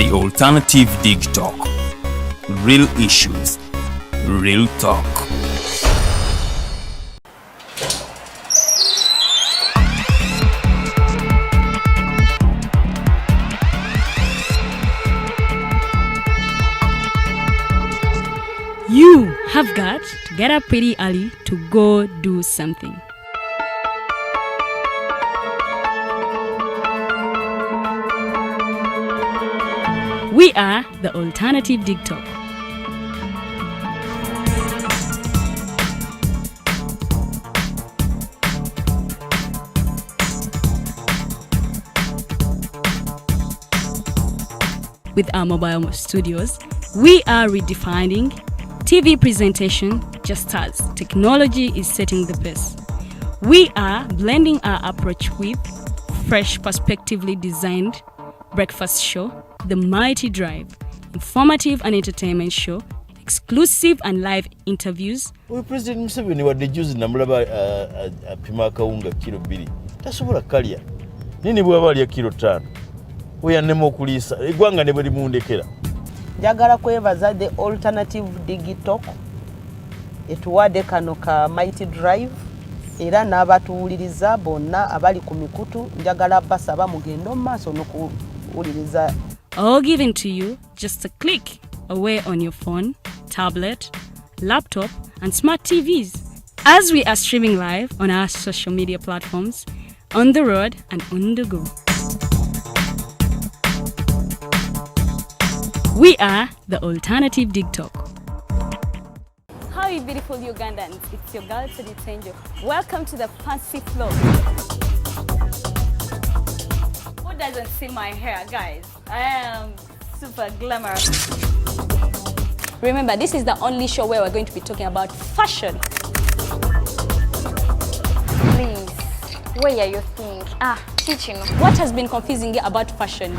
The alternative Digitalk. Real issues, real talk. You have got to get up pretty early to go do something. We are the alternative Digitalk. With our mobile studios, we are redefining TV presentation just as technology is setting the pace. We are blending our approach with fresh, perspectively designed breakfast show, The Mighty Drive, informative and entertainment show, exclusive and live interviews. We President Museveni wadde juzi namulaba apima akawunga kilo 2 tasobola kalya nini bwaba alya kilo 5 weyanema okuliisa eggwanga ne bwe limundekera. Njagala kwebaza the alternative Digitalk etuwadde kano ka Mighty Drive era n'abatuwuliriza bonna abali ku mikutu njagala basaba mugendo maaso n'okuwuliriza. All given to you just a click away on your phone, tablet, laptop and smart TVs as we are streaming live on our social media platforms, on the road and on the go. We are the alternative Digitalk. How are you beautiful Ugandans? It's your girl Digitalk. Welcome to the fancy floor. Who doesn't see my hair, guys? I am super glamorous. Remember, this is the only show where we're going to be talking about fashion. Please, where are you think? Teaching. What has been confusing you about fashion?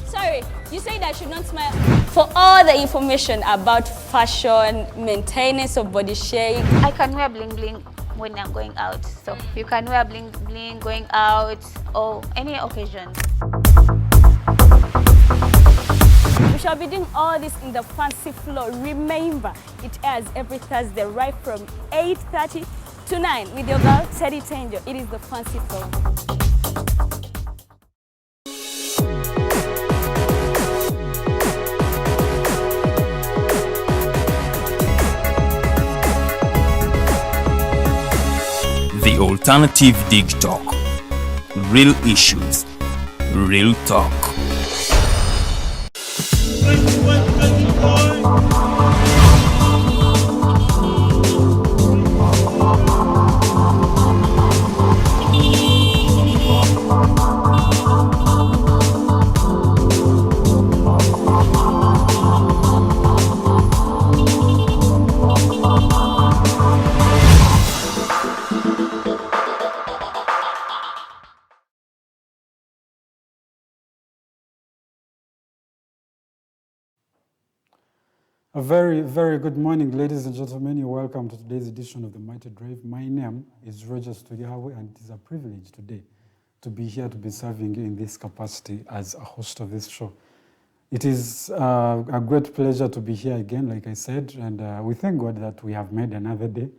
Sorry, you said I should not smile. For all the information about fashion, maintenance of body shape. I can wear bling bling when I'm going out. So you can wear bling bling going out or any occasion. We shall be doing all this in the fancy floor. Remember, it airs every Thursday right from 8:30 to 9 with your girl Teddy Tenjo. It is the fancy floor. The alternative Digitalk. Real issues, real talk. A very, very good morning, ladies and gentlemen. You're welcome to today's edition of the Mighty Drive. My name is Roger Studiawe, and it is a privilege today to be here to be serving you in this capacity as a host of this show. It is a great pleasure to be here again, like I said, and we thank God that we have made another day.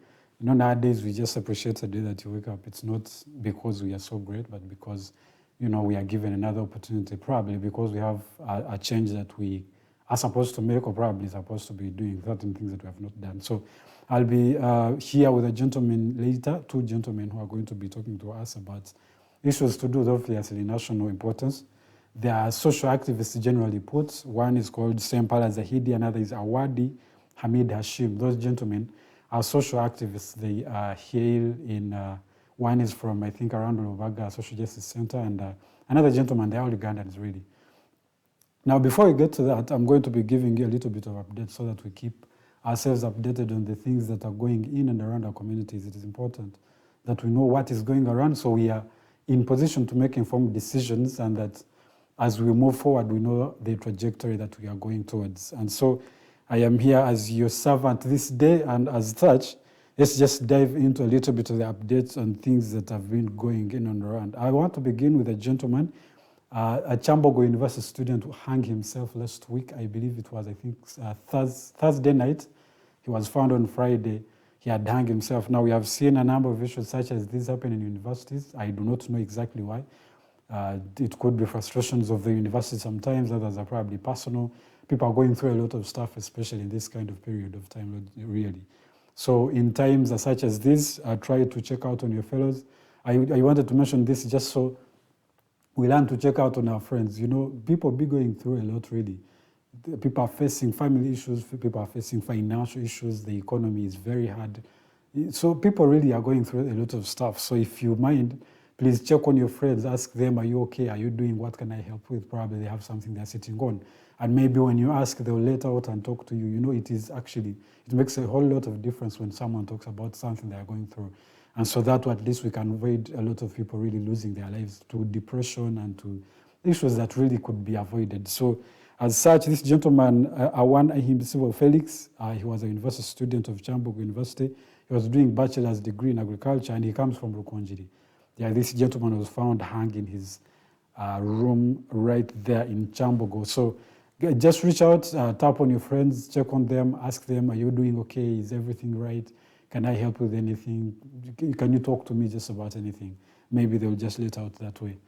You know, nowadays we just appreciate the day that you wake up. It's not because we are so great, but because, you know, we are given another opportunity, probably because we have a change that we are supposed to make or probably supposed to be doing certain things that we have not done. So I'll be here with a gentleman later, two gentlemen who are going to be talking to us about issues to do with obviously national importance. They are social activists generally put. One is called Sempala Zahid, another is Awadi Hamid Hashim. Those gentlemen are social activists. They hail in, one is from, I think, around Lubaga Social Justice Center, and another gentleman, they're all Ugandans really. Now, before we get to that, I'm going to be giving you a little bit of update so that we keep ourselves updated on the things that are going in and around our communities. It is important that we know what is going around so we are in position to make informed decisions, and that as we move forward, we know the trajectory that we are going towards. And so I am here as your servant this day, and as such, let's just dive into a little bit of the updates on things that have been going in and around. I want to begin with a gentleman A Chambogo University student who hung himself last week. I believe it was, I think, Thursday night. He was found on Friday. He had hung himself. Now, we have seen a number of issues such as this happen in universities. I do not know exactly why. It could be frustrations of the university sometimes. Others are probably personal. People are going through a lot of stuff, especially in this kind of period of time, really. So in times such as this, try to check out on your fellows. I wanted to mention this just so we learn to check out on our friends. You know, people be going through a lot, really. People are facing family issues, people are facing financial issues, the economy is very hard. So people really are going through a lot of stuff. So if you mind, please check on your friends, ask them, are you okay? Are you doing, what can I help with? Probably they have something they're sitting on. And maybe when you ask, they'll let out and talk to you. You know, it makes a whole lot of difference when someone talks about something they're going through. And so that way, at least we can avoid a lot of people really losing their lives to depression and to issues that really could be avoided. So as such, this gentleman, Awadi Hamid Felix, he was a university student of Chambogo University. He was doing bachelor's degree in agriculture, and he comes from Rukonjiri. Yeah, this gentleman was found hung in his room right there in Chambogo. So just reach out, tap on your friends, check on them, ask them, are you doing okay? Is everything right? Can I help with anything? Can you talk to me just about anything? Maybe they'll just let out that way.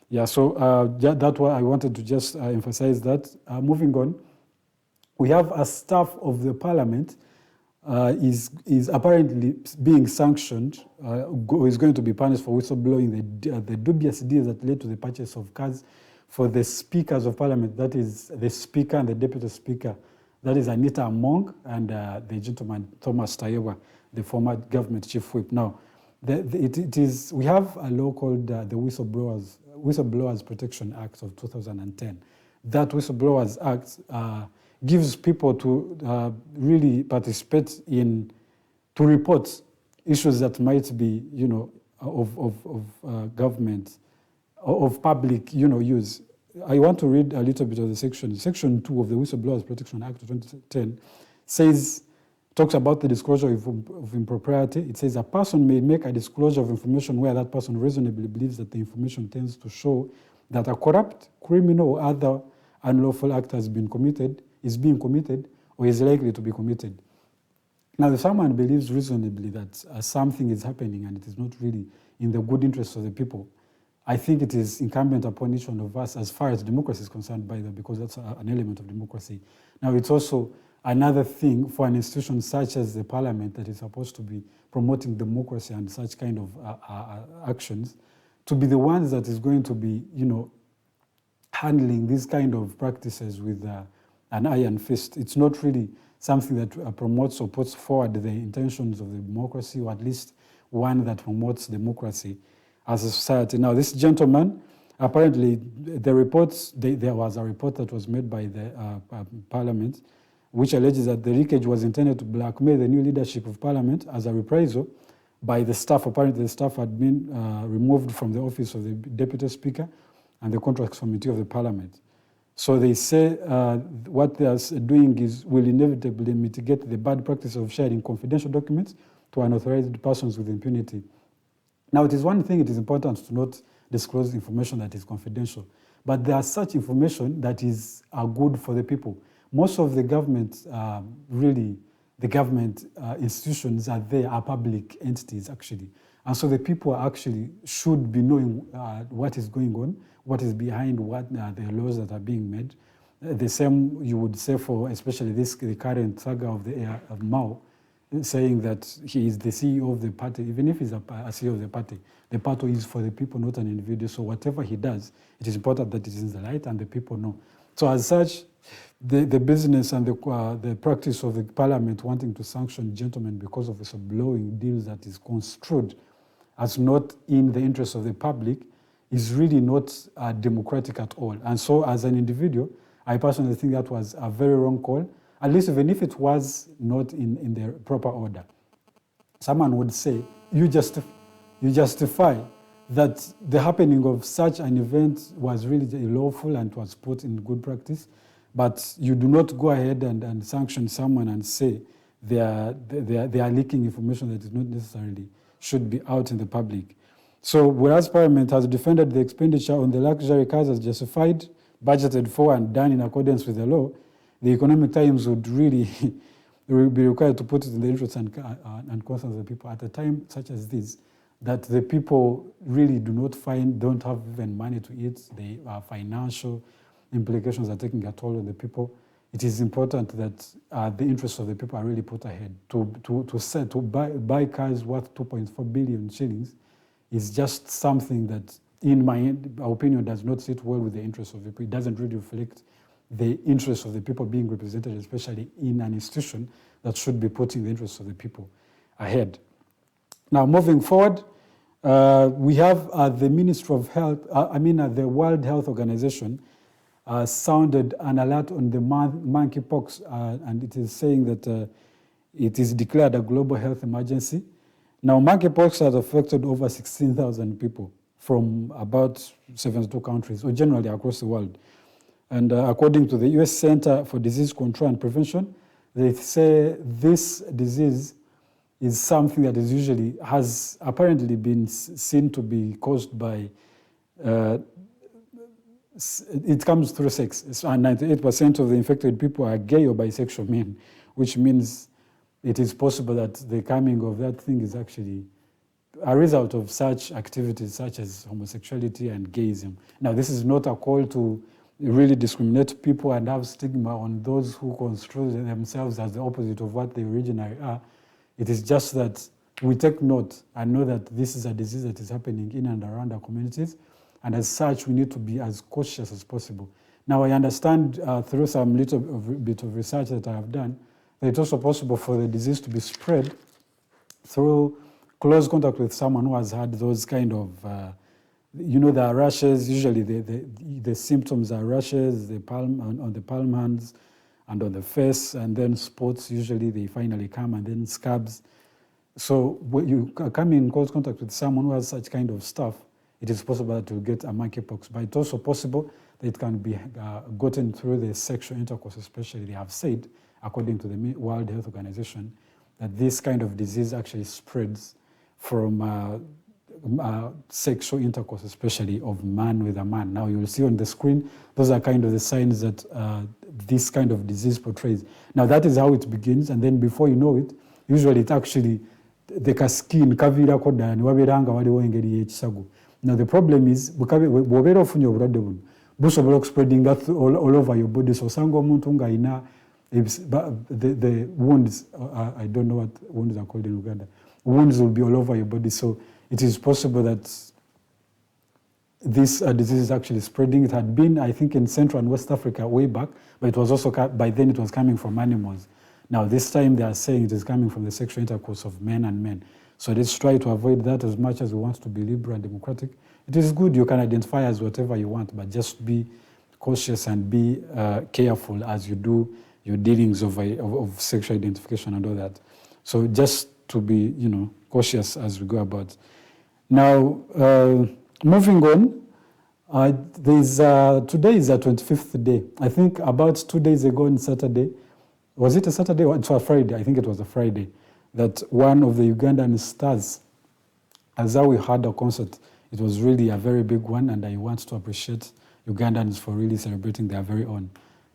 Yeah, so that's why I wanted to just emphasize that. Moving on, we have a staff of the parliament is apparently being sanctioned, is going to be punished for whistleblowing the dubious deals that led to the purchase of cars for the speakers of parliament, that is the speaker and the deputy speaker, that is Anita Among and the gentleman Thomas Tayewa, the former government chief whip. Now, we have a law called the Whistleblowers Protection Act of 2010. That Whistleblowers Act gives people to really participate in, to report issues that might be, you know, of government, of public, you know, use. I want to read a little bit of the section. Section 2 of the Whistleblowers Protection Act of 2010 talks about the disclosure of impropriety. It says a person may make a disclosure of information where that person reasonably believes that the information tends to show that a corrupt, criminal, or other unlawful act has been committed, is being committed, or is likely to be committed. Now, if someone believes reasonably that something is happening and it is not really in the good interest of the people, I think it is incumbent upon each one of us, as far as democracy is concerned, by the way, because that's an element of democracy. Now, it's also another thing for an institution such as the parliament that is supposed to be promoting democracy and such kind of actions, to be the ones that is going to be, you know, handling these kind of practices with an iron fist. It's not really something that promotes or puts forward the intentions of the democracy, or at least one that promotes democracy as a society. Now, this gentleman, apparently, there was a report that was made by the parliament, which alleges that the leakage was intended to blackmail the new leadership of parliament as a reprisal by the staff. Apparently, the staff had been removed from the office of the deputy speaker and the contracts committee of the parliament. So they say what they are doing will inevitably mitigate the bad practice of sharing confidential documents to unauthorized persons with impunity. Now, it is one thing, it is important to not disclose information that is confidential, but there are such information that are good for the people. Most of the government, the government institutions are public entities, actually. And so the people actually should be knowing what is going on, what is behind what the laws that are being made. The same you would say for especially the current saga of Mao, saying that he is the CEO of the party. Even if he's a CEO of the party is for the people, not an individual. So whatever he does, it is important that it is in the light and the people know. So as such, the business and the practice of the parliament wanting to sanction gentlemen because of whistleblowing deals that is construed as not in the interest of the public is really not democratic at all. And so as an individual, I personally think that was a very wrong call, at least even if it was not in the proper order. Someone would say, you justify that the happening of such an event was really lawful and was put in good practice, but you do not go ahead and sanction someone and say they are leaking information that is not necessarily should be out in the public. So whereas Parliament has defended the expenditure on the luxury cars as justified, budgeted for and done in accordance with the law, the Economic Times would really be required to put it in the interests and concerns of the people at a time such as this, that the people really don't have even money to eat. The financial implications are taking a toll on the people. It is important that the interests of the people are really put ahead. To buy cars worth 2.4 billion shillings is just something that, in my opinion, does not sit well with the interests of the people. It doesn't really reflect the interests of the people being represented, especially in an institution that should be putting the interests of the people ahead. Now, moving forward, we have the Ministry of Health, the World Health Organization sounded an alert on the monkeypox, and it is saying that it is declared a global health emergency. Now, monkeypox has affected over 16,000 people from about 72 countries, or generally across the world. And according to the US Center for Disease Control and Prevention, they say this disease is something that is usually has apparently been seen to be caused by, it comes through sex. 98% of the infected people are gay or bisexual men, which means it is possible that the coming of that thing is actually a result of such activities such as homosexuality and gayism. Now, this is not a call to really discriminate people and have stigma on those who construe themselves as the opposite of what they originally are. It is just that we take note and know that this is a disease that is happening in and around our communities, and as such, we need to be as cautious as possible. Now, I understand through some bit of research that I have done, that it's also possible for the disease to be spread through close contact with someone who has had those kind of, there are rashes. Usually the symptoms are rashes, on the palm hands and on the face, and then spots. Usually they finally come, and then scabs. So when you come in close contact with someone who has such kind of stuff, it is possible to get a monkeypox, but it's also possible that it can be gotten through the sexual intercourse, especially. They have said, according to the World Health Organization, that this kind of disease actually spreads from sexual intercourse, especially of man with a man. Now you'll see on the screen, those are kind of the signs that this kind of disease portrays. Now that is how it begins, and then before you know it, usually it actually, the skin kavira koda ni wabiranga waliwo engeri y'ekisago. Now the problem is, bw'obeera ofunye obulwadde buno, busobola okuspreading all over your body. So osanga omuntu ng'alina the wounds, I don't know what wounds are called in Uganda. Wounds will be all over your body. So it is possible that this disease is actually spreading. It had been, I think, in Central and West Africa way back, but it was also, by then it was coming from animals. Now this time they are saying it is coming from the sexual intercourse of men and men. So let's try to avoid that as much as we want to be liberal and democratic. It is good, you can identify as whatever you want, but just be cautious and be careful as you do your dealings of sexual identification and all that. So just to be, cautious as we go about. Now, moving on, today is the 25th day. I think about 2 days ago on Saturday, was it a Saturday or it was a Friday? I think it was a Friday, that one of the Ugandan stars, Azawi, had a concert. It was really a very big one, and I want to appreciate Ugandans for really celebrating their very own.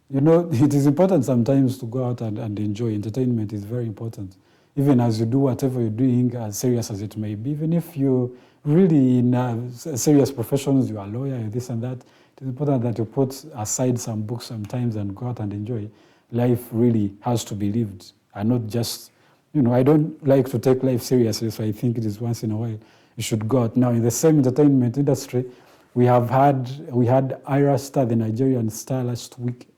It is important sometimes to go out and enjoy. Entertainment is very important. Even as you do whatever you're doing, as serious as it may be, even if you're really in serious professions, you are a lawyer, you're this and that, it is important that you put aside some books sometimes and go out and enjoy. Life really has to be lived, and not just, I don't like to take life seriously, so I think it is once in a while you should go out. Now, in the same entertainment industry, we had Ira Star, the Nigerian star,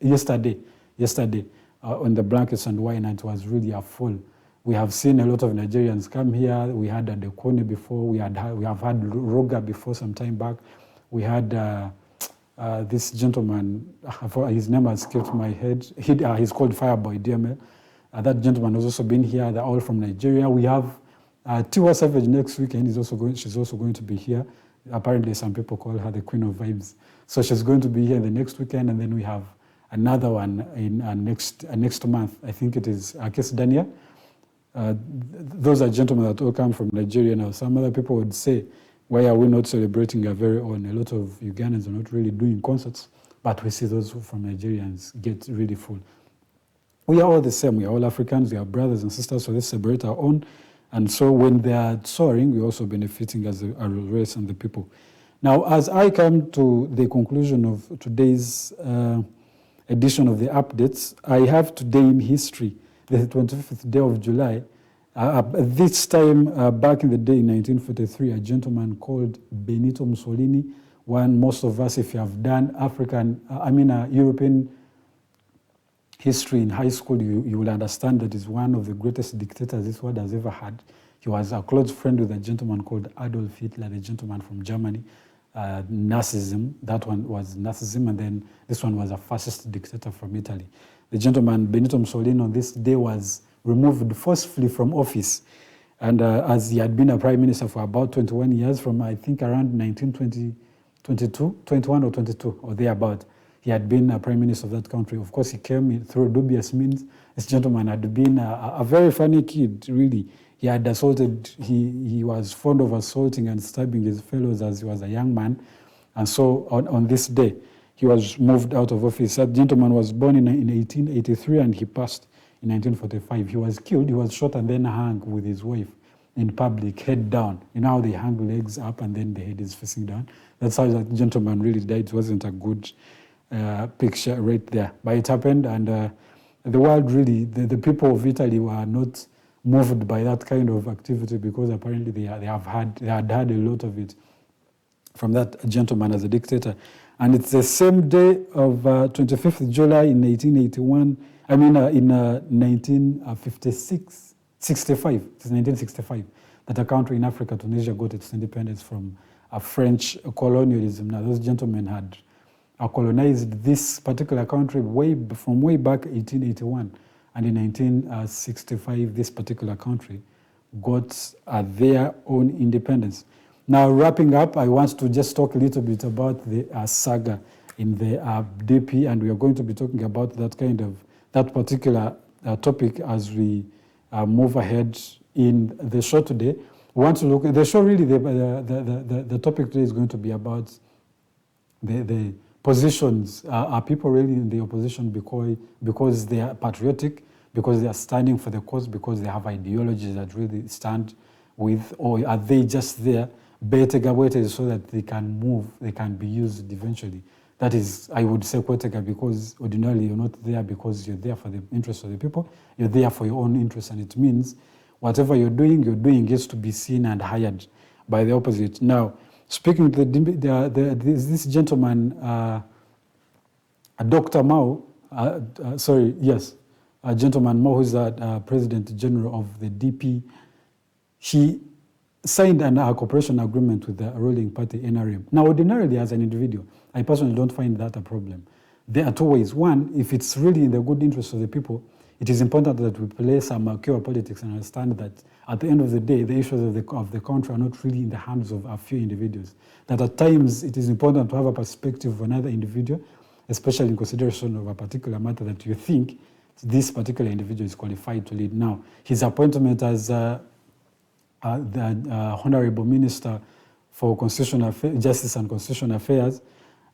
yesterday, on the Blankets and Wine, and it was really a full. We have seen a lot of Nigerians come here. We had Adekone before. We have had Roga before some time back. We had this gentleman, his name has escaped my head. He's called Fireboy DML. That gentleman has also been here. They're all from Nigeria. We have Tiwa Savage next weekend. She's also going to be here. Apparently, some people call her the Queen of Vibes. So she's going to be here the next weekend, and then we have another one in next month. I think it is Akes Dania. Those are gentlemen that all come from Nigeria now. Some other people would say Why are we not celebrating our very own? A lot of Ugandans are not really doing concerts, but we see those from Nigerians get really full. We are all the same. We are all Africans. We are brothers and sisters, so let's celebrate our own. And so when they are soaring, we're also benefiting as a race and the people. Now, as I come to the conclusion of today's edition of the updates, I have today in history, the 25th day of July. This time, back in the day in 1943, a gentleman called Benito Mussolini, one most of us, if you have done European history in high school, you will understand that he's one of the greatest dictators this world has ever had. He was a close friend with a gentleman called Adolf Hitler, the gentleman from Germany. Nazism, that one was Nazism, and then this one was a fascist dictator from Italy. The gentleman Benito Mussolini on this day was removed forcefully from office, and as he had been a prime minister for about 21 years, from I think around 21 or 22 or thereabout, he had been a prime minister of that country. Of course, he came through dubious means. This gentleman had been a very funny kid, really. He had assaulted, he was fond of assaulting and stabbing his fellows as he was a young man. And so on this day, he was moved out of office. That gentleman was born in 1883 and he passed in 1945. He was killed, he was shot and then hung with his wife in public, head down. You know how they hang legs up and then the head is facing down? That's how that gentleman really died. It wasn't a good picture right there. But it happened, and the world really, the people of Italy were not moved by that kind of activity because apparently they had had a lot of it from that gentleman as a dictator. And it's the same day of 25th July in 1981, in 1965, that a country in Africa, Tunisia, got its independence from French colonialism. Now, those gentlemen had colonized this particular country from way back 1881. And in 1965, this particular country got their own independence. Now, wrapping up, I want to just talk a little bit about the saga in the DP, and we are going to be talking about that particular topic as we move ahead in the show today. We want to look at the show. Really, the topic today is going to be about the positions. Are people really in the opposition because they are patriotic, because they are standing for the cause, because they have ideologies that really stand with, or are they just there so that they can move, they can be used eventually? That is, I would say, kwetega, because ordinarily you're not there because you're there for the interest of the people, you're there for your own interest, and it means whatever you're doing gets to be seen and hired by the opposite. Now, speaking to this gentleman, Dr. Mao, Gentleman Mao, who's the President General of the DP, he signed a cooperation agreement with the ruling party, NRM. Now, ordinarily, as an individual, I personally don't find that a problem. There are two ways. One, if it's really in the good interest of the people, it is important that we play some pure politics and understand that at the end of the day, the issues of the country are not really in the hands of a few individuals. That at times it is important to have a perspective of another individual, especially in consideration of a particular matter that you think this particular individual is qualified to lead. Now, his appointment as the Honorable Minister for Constitutional Justice and Constitutional Affairs,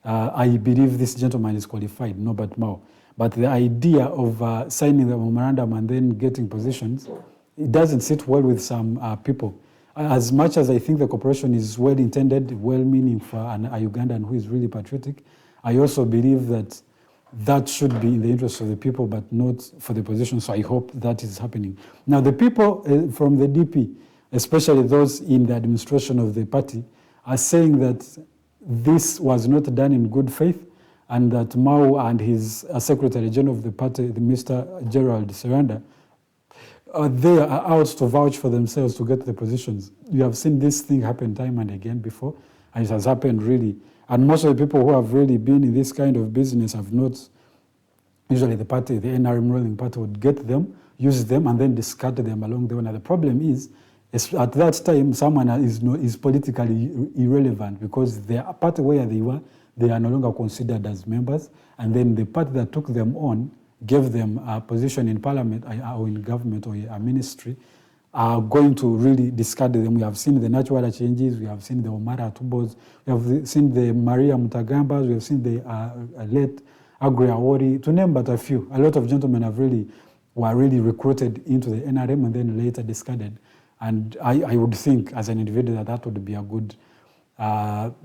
I believe this gentleman is qualified, Norbert Mao. But the idea of signing the memorandum and then getting positions, it doesn't sit well with some people. As much as I think the cooperation is well-intended, well-meaning for a Ugandan who is really patriotic, I also believe that that should be in the interest of the people, but not for the position. So I hope that is happening. Now, the people from the DP, especially those in the administration of the party, are saying that this was not done in good faith, and that Mao and his Secretary General of the party, Mr. Gerald Seranda, they are out to vouch for themselves to get the positions. You have seen this thing happen time and again before, and it has happened really. And most of the people who have really been in this kind of business have not, usually the party, the NRM ruling party would get them, use them, and then discard them along the way. Now the problem is at that time, someone is politically irrelevant because the party where they were, they are no longer considered as members, and then the party that took them on gave them a position in parliament or in government or a ministry, are going to really discard them. We have seen the natural changes, we have seen the Omara Tubos, we have seen the Maria Mutagambas, we have seen the late Agri Awadi, to name but a few. A lot of gentlemen were really recruited into the NRM and then later discarded. And I would think as an individual that would be a good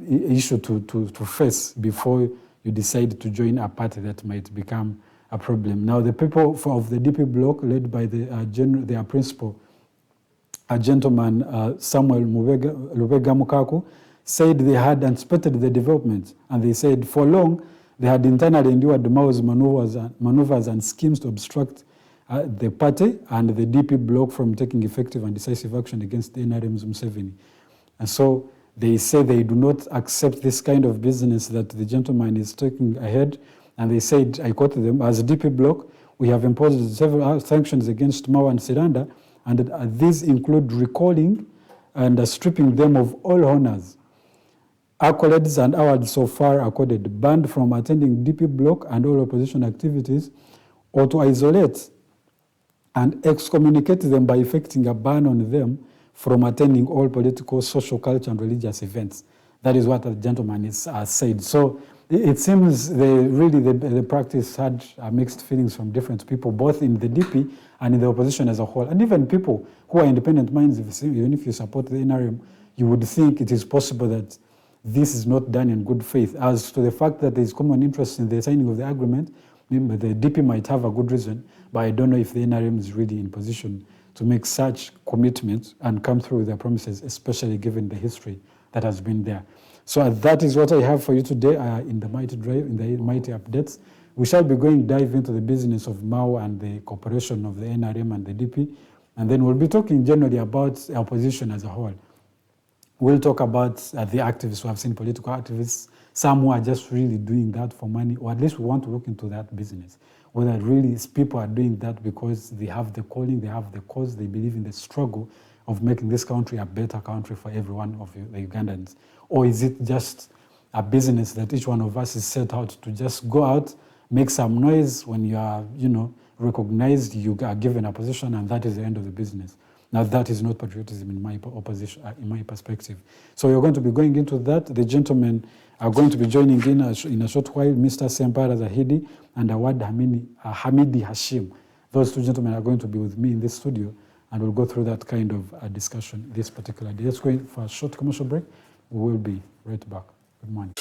issue to face before you decide to join a party that might become a problem. Now the people of the DP bloc led by their principal, a gentleman, Samuel Lubega Mukaku, said they had anticipated the development, and they said for long they had internally endured Mao's maneuvers and schemes to obstruct the party and the DP bloc from taking effective and decisive action against the NRM's Museveni. And so they say they do not accept this kind of business that the gentleman is taking ahead. And they said, I quote them, as DP bloc, we have imposed several sanctions against Mao and Siranda, and these include recalling and stripping them of all honors, accolades and awards so far accorded, banned from attending DP bloc and all opposition activities, or to isolate and excommunicate them by effecting a ban on them from attending all political, social, cultural, and religious events. That is what the gentleman has said. So it seems the practice had mixed feelings from different people, both in the DP and in the opposition as a whole. And even people who are independent minds, even if you support the NRM, you would think it is possible that this is not done in good faith. As to the fact that there is common interest in the signing of the agreement, the DP might have a good reason, but I don't know if the NRM is really in position to make such commitments and come through with their promises, especially given the history that has been there. So that is what I have for you today in the Mighty Drive, in the Mighty Updates. We shall be dive into the business of Mao and the cooperation of the NRM and the DP, and then we'll be talking generally about the opposition as a whole. We'll talk about the activists who have seen political activists, some who are just really doing that for money, or at least we want to look into that business. Whether really people are doing that because they have the calling, they have the cause, they believe in the struggle of making this country a better country for every one of the Ugandans. Or is it just a business that each one of us is set out to just go out, make some noise when you are, recognized, you are given a position, and that is the end of the business. Now that is not patriotism in my perspective. So we're going to be going into that. The gentlemen are going to be joining in a short while, Mr. Sempala Zahid and Awadi Hamid Hashim. Those two gentlemen are going to be with me in this studio, and we'll go through that kind of discussion this particular day. Let's go in for a short commercial break. We will be right back. Good morning.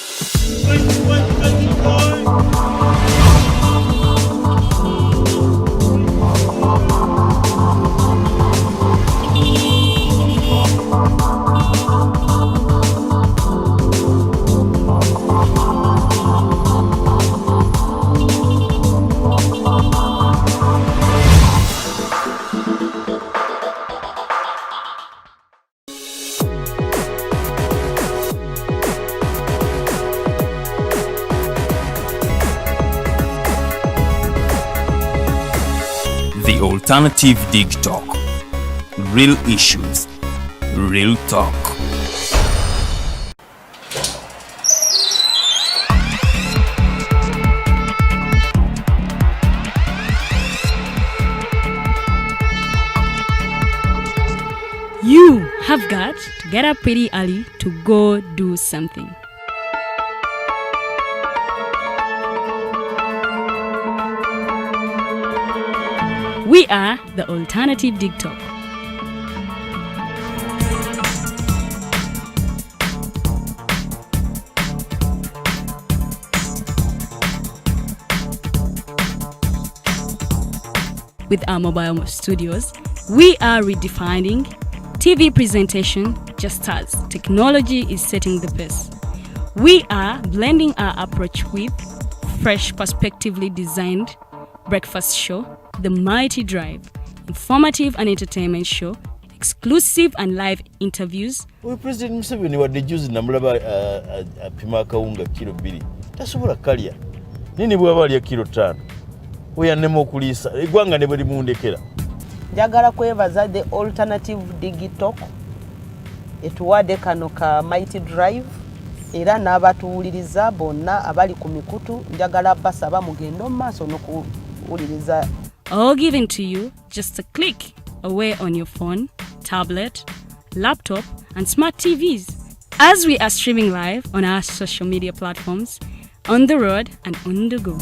The Alternative Digitalk. Real issues, real talk. You have got to get up pretty early to go do something. We are the Alternative Digitalk. With our mobile studios, we are redefining TV presentation just as technology is setting the pace. We are blending our approach with fresh, perspectively designed breakfast show, The Mighty Drive, informative and entertainment show, exclusive and live interviews. We President Museveni wadde juzi namulaba apima akawunga kilo 2 tasobola kalya nini bwaba alya kilo 5 oyannema okuliisa eggwanga ne bwe limundekera. Njagala kwebaza the Alternative Digitalk etuwadde kano ka Mighty Drive era n'abatuwuliriza bonna abali ku mikutu njagala basaba mugendo mu maaso n'okuwuliriza. All given to you just a click away on your phone, tablet, laptop, and smart TVs, as we are streaming live on our social media platforms, on the road and on the go.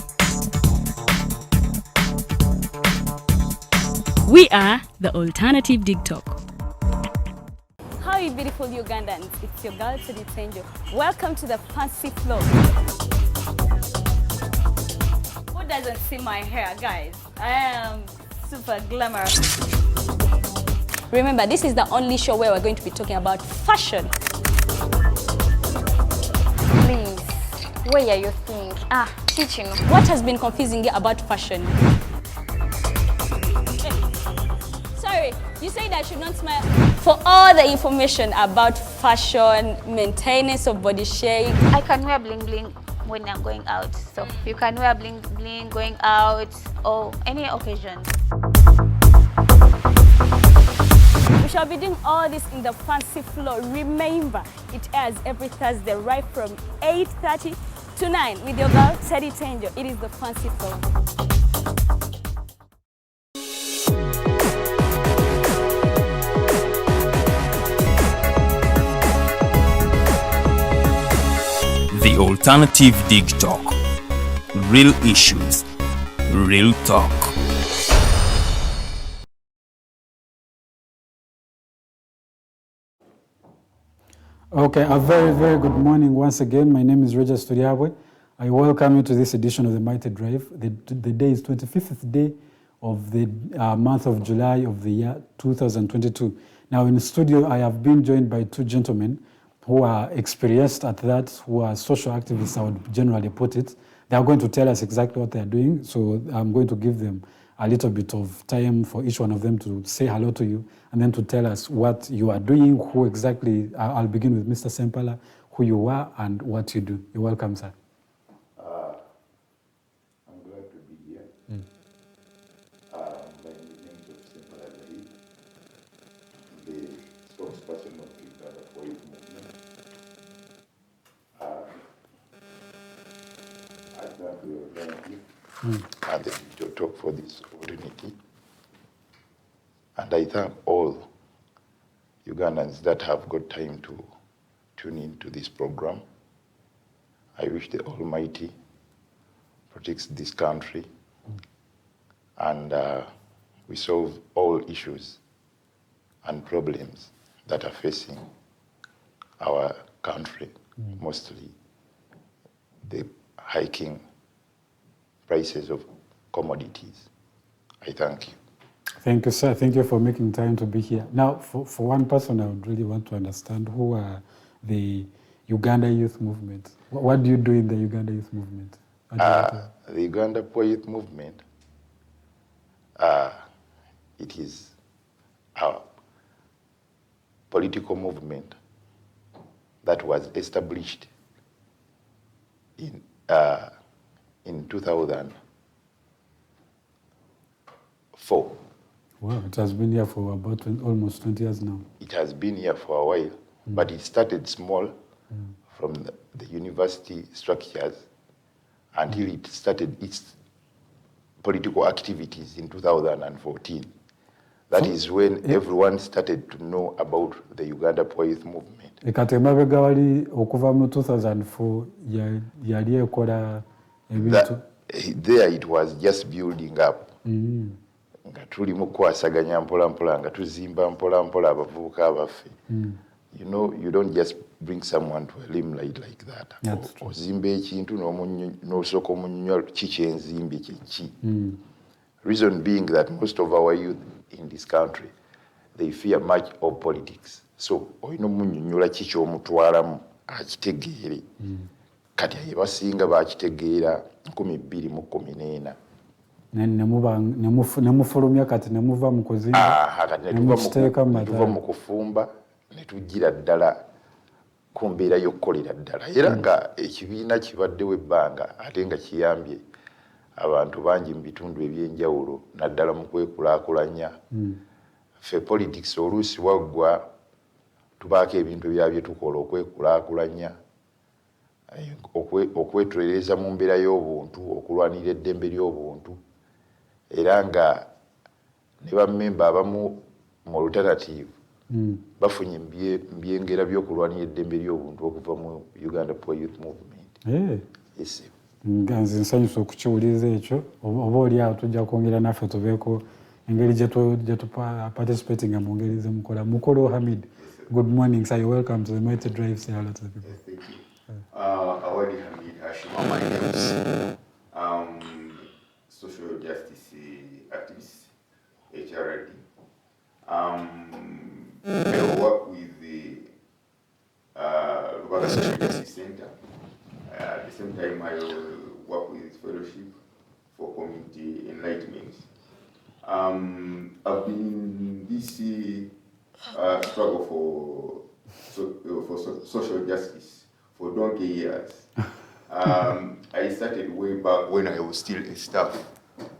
We are the Alternative Digitalk. How you beautiful Ugandans, it's your girl Digitalk. Welcome to the fancy floor. Who doesn't see my hair, guys? I am super glamorous. Remember, this is the only show where we're going to be talking about fashion. Please, where are you think? Teaching. What has been confusing you about fashion? Sorry, you said I should not smile. For all the information about fashion, maintenance of body shape, I can wear bling bling when I'm going out. So you can wear bling bling going out or any occasion. we shall be doing all this in the fancy floor. Remember, it airs every Thursday right from 8:30 to 9 with your girl Teddy Tenjo. It is the fancy floor. The Alternative Digitalk. Real issues, real talk. Okay, a very, very good morning once again. My name is Roger Studiabwe. I welcome you to this edition of the Mighty Drive. The day is 25th day of the month of July of the year 2022. Now in the studio, I have been joined by two gentlemen who are experienced at that, who are social activists, I would generally put it. They are going to tell us exactly what they are doing, so I'm going to give them a little bit of time for each one of them to say hello to you and then to tell us what you are doing, who exactly. I'll begin with Mr. Sempala, who you are and what you do. You're welcome, sir. I'm glad to be here. My name is Sempala Zahid, the spokesperson of the Uganda Poor Youth movement. I thank the Alternative and the Digitalk for this opportunity. And I thank all Ugandans that have got time to tune into this program. I wish the Almighty protects this country and we solve all issues and problems that are facing our country, mostly the hiking prices of commodities. I thank you. Thank you, sir. Thank you for making time to be here. Now, for one person, I would really want to understand who are the Uganda Youth Movement. What do you do in the Uganda Youth Movement? The Uganda Poor Youth movement, it is a political movement that was established in 2004. Wow, it has been here for about almost 20 years now. It has been here for a while, but it started small from the university structures until it started its political activities in 2014. That is when everyone started to know about the Uganda Poor Youth movement. Ekatemabega wali okuva mu 2004 yali ekola ebintu. There it was just building up. Nga tuli mu kwasaganya mpola mpola nga tuzimba mpola mpola abavubuka abaffe. You know, you don't just bring someone to a limelight like that. Ozimba ekintu n'osooka omunywa kiki enzimbi kyeki. Reason being that most of our youth in this country, they fear much of politics. So olina omunyonnyola kiki omutwalamu akitegeere. Kati aye basinga bakitegeera 2014. Nemufulumya kati nemuva mu kuzimba netuva mu kufumba netujjira ddala ku mbeera y'okkolera ddala era nga ekibiina kibaddewo ebbanga ate nga kiyambye abantu bangi mu bitundu ebyenjawulo naddala mu kwekulaakulanya. Ffe politics oluusi waggwa tubaako ebintu byabye tukola okwekulaakulanya, okwetwereza mu mbeera y'obuntu, okulwanira eddembe ly'obuntu, era nga ne bammemba abamu mu alternative bafunye mbyengera by'okulwanira eddembe ly'obuntu okuva mu Uganda Poor Youth Movement. Yes. Nze nsanyusa okukiwuliriza ekyo oba oli awo tujja kwongera naffe tubeeko engeri gye participating mu ngeri zemukola. Mukolo Hamid, good morning sir, you welcome to the Mighty Drive. Say hello to the people. Thank you. Awadi Hamid Hashim, my name is social justice activist, HRD. I work with the Uganda Social Justice Center. At the same time, I work with Fellowship for Community Enlightenment. I've been in this struggle for social justice for donkey years. I started way back when I was still a staff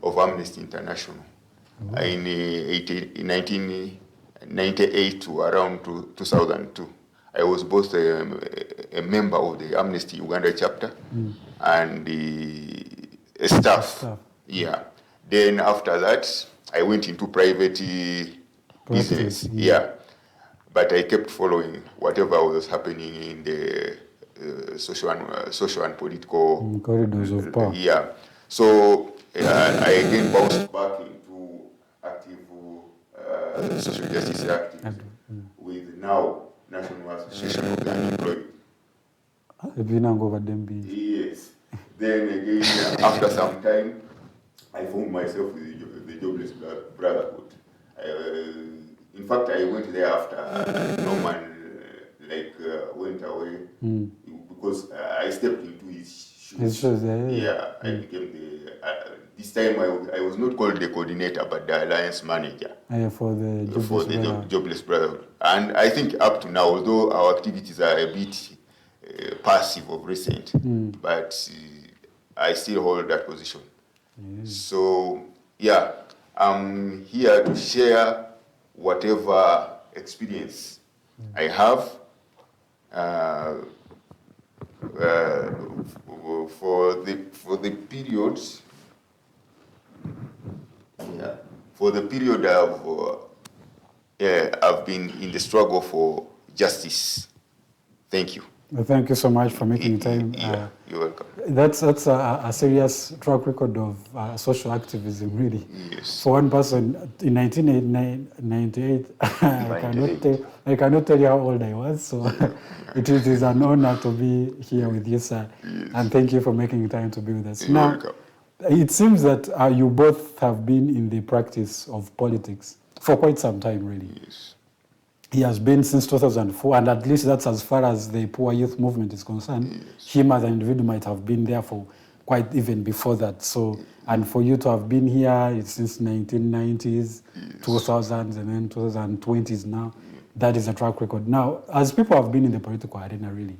of Amnesty International in 1998 to around 2002. I was both a member of the Amnesty Uganda chapter and a staff. Yeah. Then after that, I went into private business. Yeah. But I kept following whatever was happening in the social and political corridors of power. Yeah. So I again bounced back into active social justice activism with now National Association of the Unemployed. Yes. Then again, after some time, I found myself with the Jobless Brotherhood. In fact, I went there after Norman went away because I stepped into his shoes. Yeah, I became the. This time I was not called the coordinator, but the alliance manager for the Jobless Brotherhood. And I think up to now, although our activities are a bit passive of recent, but I still hold that position. So yeah, I'm here to share whatever experience I have for the period. Yeah, for the period I've been in the struggle for justice. Thank you. Well, thank you so much for making time. You're welcome. That's a serious track record of social activism, really. Yes. For one person, in 1998, I cannot tell you how old I was, so it is an honor to be here with you, sir. Yes. And thank you for making time to be with us. You're welcome. It seems that you both have been in the practice of politics for quite some time, really. Yes. He has been since 2004, and at least that's as far as the poor youth movement is concerned. Yes. Him as an individual might have been there for quite even before that. So, and for you to have been here since 1990s, yes. 2000s, and then 2020s now, that is a track record. Now, as people have been in the political arena, really,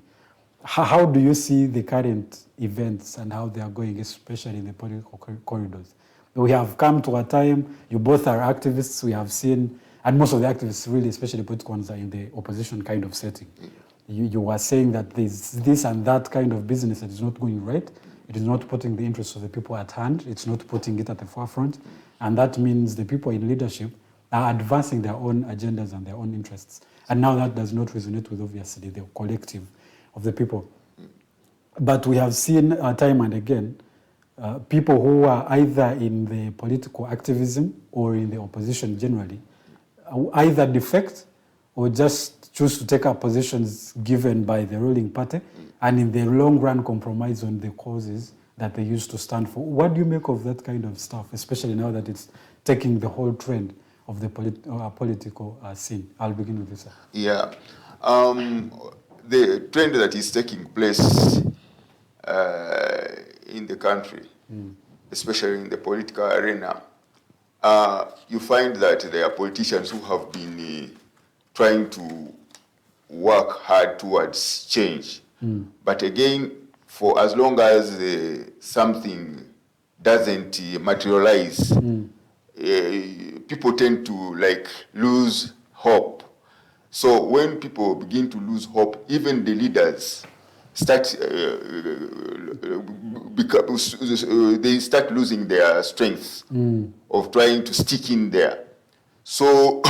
how do you see the current events and how they are going, especially in the political corridors? We have come to a time, you both are activists, we have seen, and most of the activists, really, especially political ones, are in the opposition kind of setting. You were saying that there's this and that kind of business that is not going right. It is not putting the interests of the people at hand. It's not putting it at the forefront. And that means the people in leadership are advancing their own agendas and their own interests. And now that does not resonate with, obviously, the collective of the people. But we have seen time and again, people who are either in the political activism or in the opposition generally, either defect or just choose to take up positions given by the ruling party and in the long run compromise on the causes that they used to stand for. What do you make of that kind of stuff, especially now that it's taking the whole trend of the political scene? I'll begin with you, sir. Yeah. The trend that is taking place in the country, especially in the political arena, you find that there are politicians who have been trying to work hard towards change. But again, for as long as something doesn't materialize, people tend to lose hope. So when people begin to lose hope, even the leaders they start losing their strength of trying to stick in there. So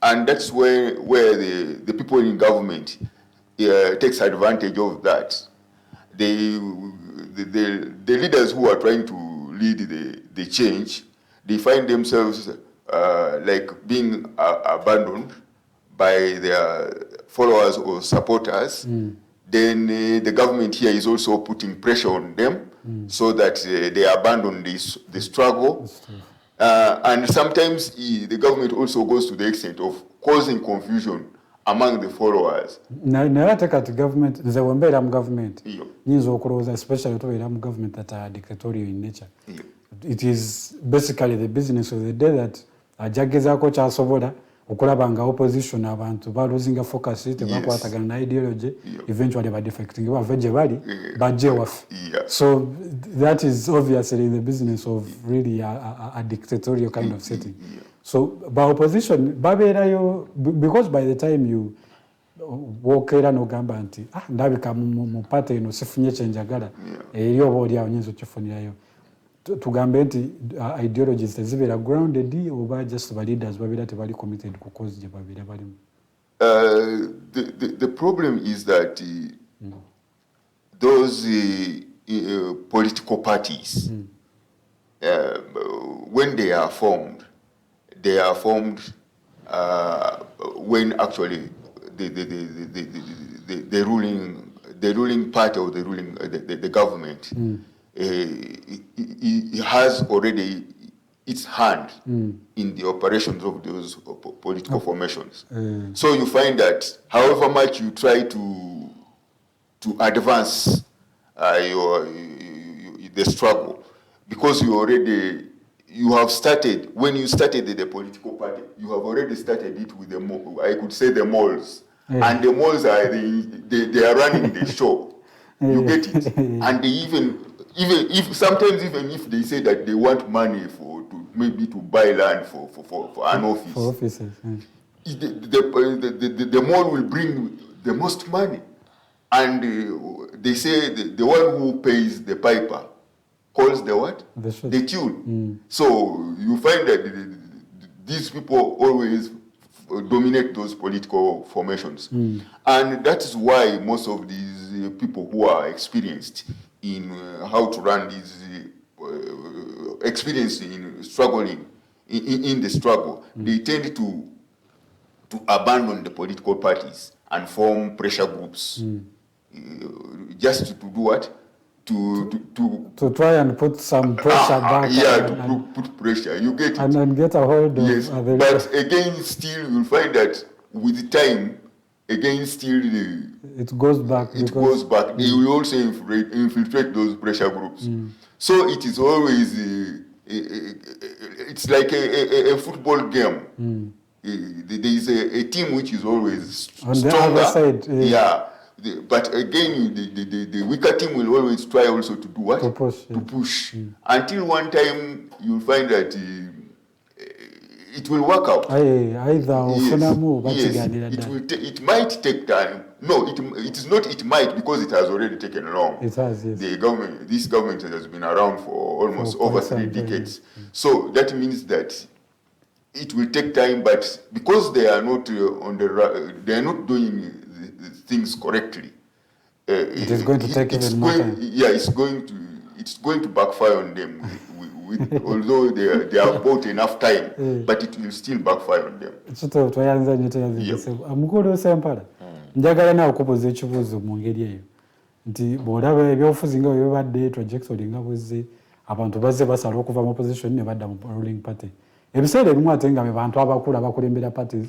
and that's where the people in government takes advantage of that. The leaders who are trying to lead the change, they find themselves like being abandoned by their followers or supporters. Then the government here is also putting pressure on them so that they abandon the struggle. And sometimes the government also goes to the extent of causing confusion among the followers. Naye ate kati government nze wembeera mu government nyinza okulowooza especially tubeera mu government that are dictatorial in nature. It is basically the business of the day that ajja gezaako kyasobola okulaba nga opposition abantu baluzinga focus tebakwatagana na ideology eventually badefecting bave gye bali bajje waffe. So that is obviously the business of really a dictatorial kind of setting. So by opposition babeerayo because by the time you wokeera n'ogamba nti ndabika mu party eno sifunye kyenjagala eri oba oli awo nyinza okifunirayo tugambe nti ideologies tezibeera grounded oba just ba leaders babeera tebali committed ku cause gye babeera balimu. The problem is that those political parties when they are formed when actually the ruling party or the government it has already its hand in the operations of those political formations. So you find that however much you try to advance the struggle, because you have started, when you started the political party, you have already started it with I could say the malls. And the malls are they are running the show. You get it? And they even if they say that they want money maybe to buy land for an office. For offices. The mall will bring the most money. And they say the one who pays the piper calls the what? The tune. So you find that these people always dominate those political formations. And that is why most of these people who are experienced in how to run these, experienced in struggling, in the struggle, they tend to abandon the political parties and form pressure groups. Just to do what? To try and put some pressure back. To put pressure. You get it. And then get a hold of. Yes, but again, still you'll find that with time, again, still it goes back. It goes back. They will also infiltrate those pressure groups. So it is always it's like a football game. There is a team which is always on stronger. The other side. But again, the weaker team will always try also to do what? To push. To push. Until one time you'll find that it will work out. It might take time. No, it is not. It might, because it has already taken long. It has, yes. This government has been around for almost over 3 decades. So that means that it will take time, but because they are not they are not doing things correctly. It is going to take even more time. Yeah, it's going to backfire on them. Although they have bought enough time, but it will still backfire on them. Mukulu Sempala, njagala nawe okubuuza ekibuuzo mu ngeri eyo nti bw'olaba ebyobufuzi nga bwe bibadde trajectory nga bwezze abantu bazze basala okuva mu opposition ne badda mu ruling party. Ebiseera ebimu ate nga be bantu abakulu abakulembera parties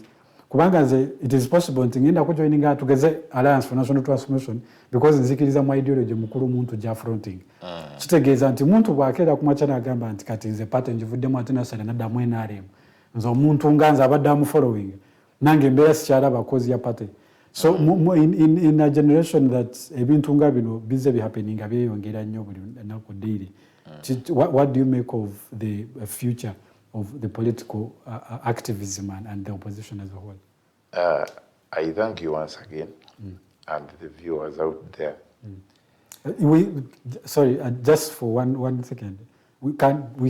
kubanga nze it is possible nti ngenda kujoininga tugeze Alliance for National Transformation because nzikiriza mu ideology mukulu muntu gya fronting. Kitegeeza nti muntu bwakeera ku machana agamba nti kati nze party njivuddemu ate nasala naddamu NRM. Nze omuntu nga nze abadde amu following nange mbeera sikyalaba cause ya party. So in a generation that ebintu nga bino bize bi happening byeyongera nnyo buli nnaku daily. What do you make of the future of the political activism and the opposition as a whole? I thank you once again and the viewers out there. Sorry, just for one second. we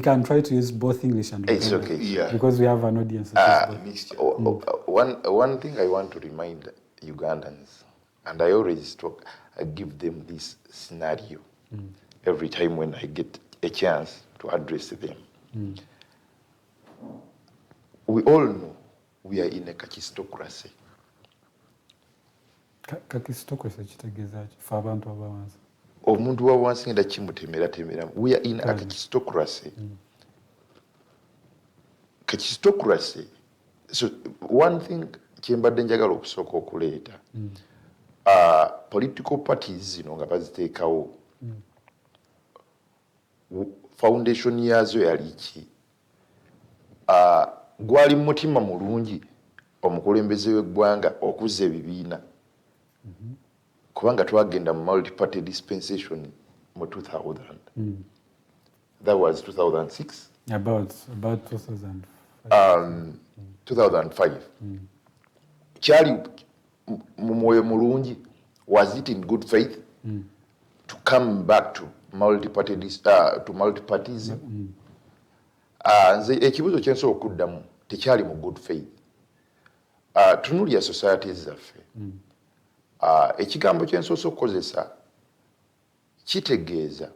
can try to use both English and It's Luganda, okay. Yeah. because we have an audience that is both. One thing I want to remind Ugandans, and I always I give them this scenario every time when I get a chance to address them. We all know we are in a kachistocracy. Kakistocracy kitegeeza ki fa abantu abawansi. Omuntu wa wansi ngenda kimutemera. We are in a kachistocracy. Kachistocracy. So one thing kyembadde njagala okusooka okuleeta, political parties zino nga baziteekawo, foundation yazo yali ki? Gwali mutima mulungi omukulembeze w'eggwanga okuzza ebibiina, kubanga twagenda mu multi-party dispensation mu 2000. That was 2006. About 2005. 2005. Kyali mu mwoyo mulungi, was it in good faith to come back to multi-parties? Nze ekibuzo kyensobola okuddamu tekyali mu good faith. Tunulya societies zaffe. Ekigambo kyensoose okukozesa kitegeeza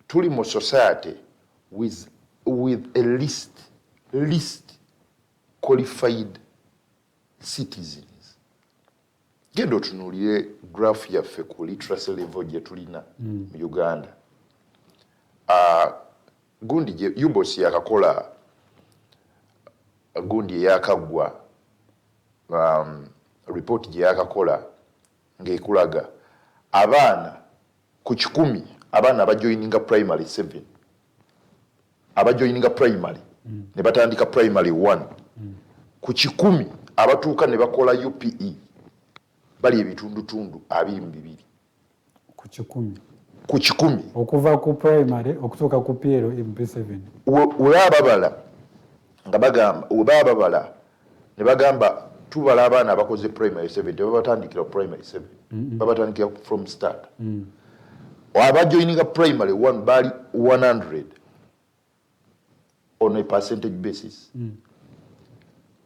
tuli mu society with a least qualified citizens. Genda otunuulire graph yaffe ku literacy level gye tulina mu Uganda. Gundi UBOS yakakola gundi eyakaggwa report gye yakakola ng'ekulaga abaana ku 100 abaana abajoininga primary 7 abajoininga primary ne batandika primary 1 ku 100 abatuuka ne bakola UPE bali ebitundutundu 22 ku 100. Ku 100 okuva ku primary okutuuka ku PL MP7. Webabala nga bagamba webabala ne bagamba tubala abaana abakoze primary 7 tebabatandikira primary 7 babatandikira from start. Abajoininga primary 1 bali 100 on a percentage basis.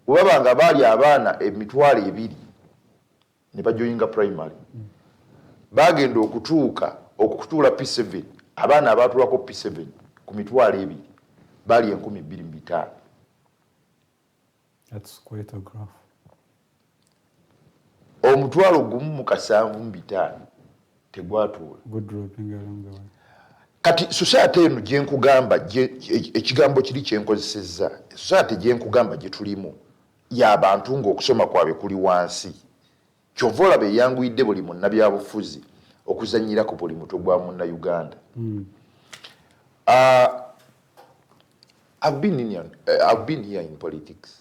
Webanga bali abaana emitwalo 2 ne bajoininga primary, bagenda okutuula P7 abaana abatulako P7 ku mitwalo 2 bali 25,000. That's quite a graph. Omutwalo gumu mu 7,500 tegwatuula. Good dropping along the way. Kati society eno gye nkugamba ekigambo kiri kyenkozesezza, society gye nkugamba gye tulimu y'abantu ng'okusoma kwabwe kuli wansi. Kyova olaba eyanguyidde buli munnabyabufuzi okuzannyira ku buli mutwe gwa munnauganda. I've been here in politics.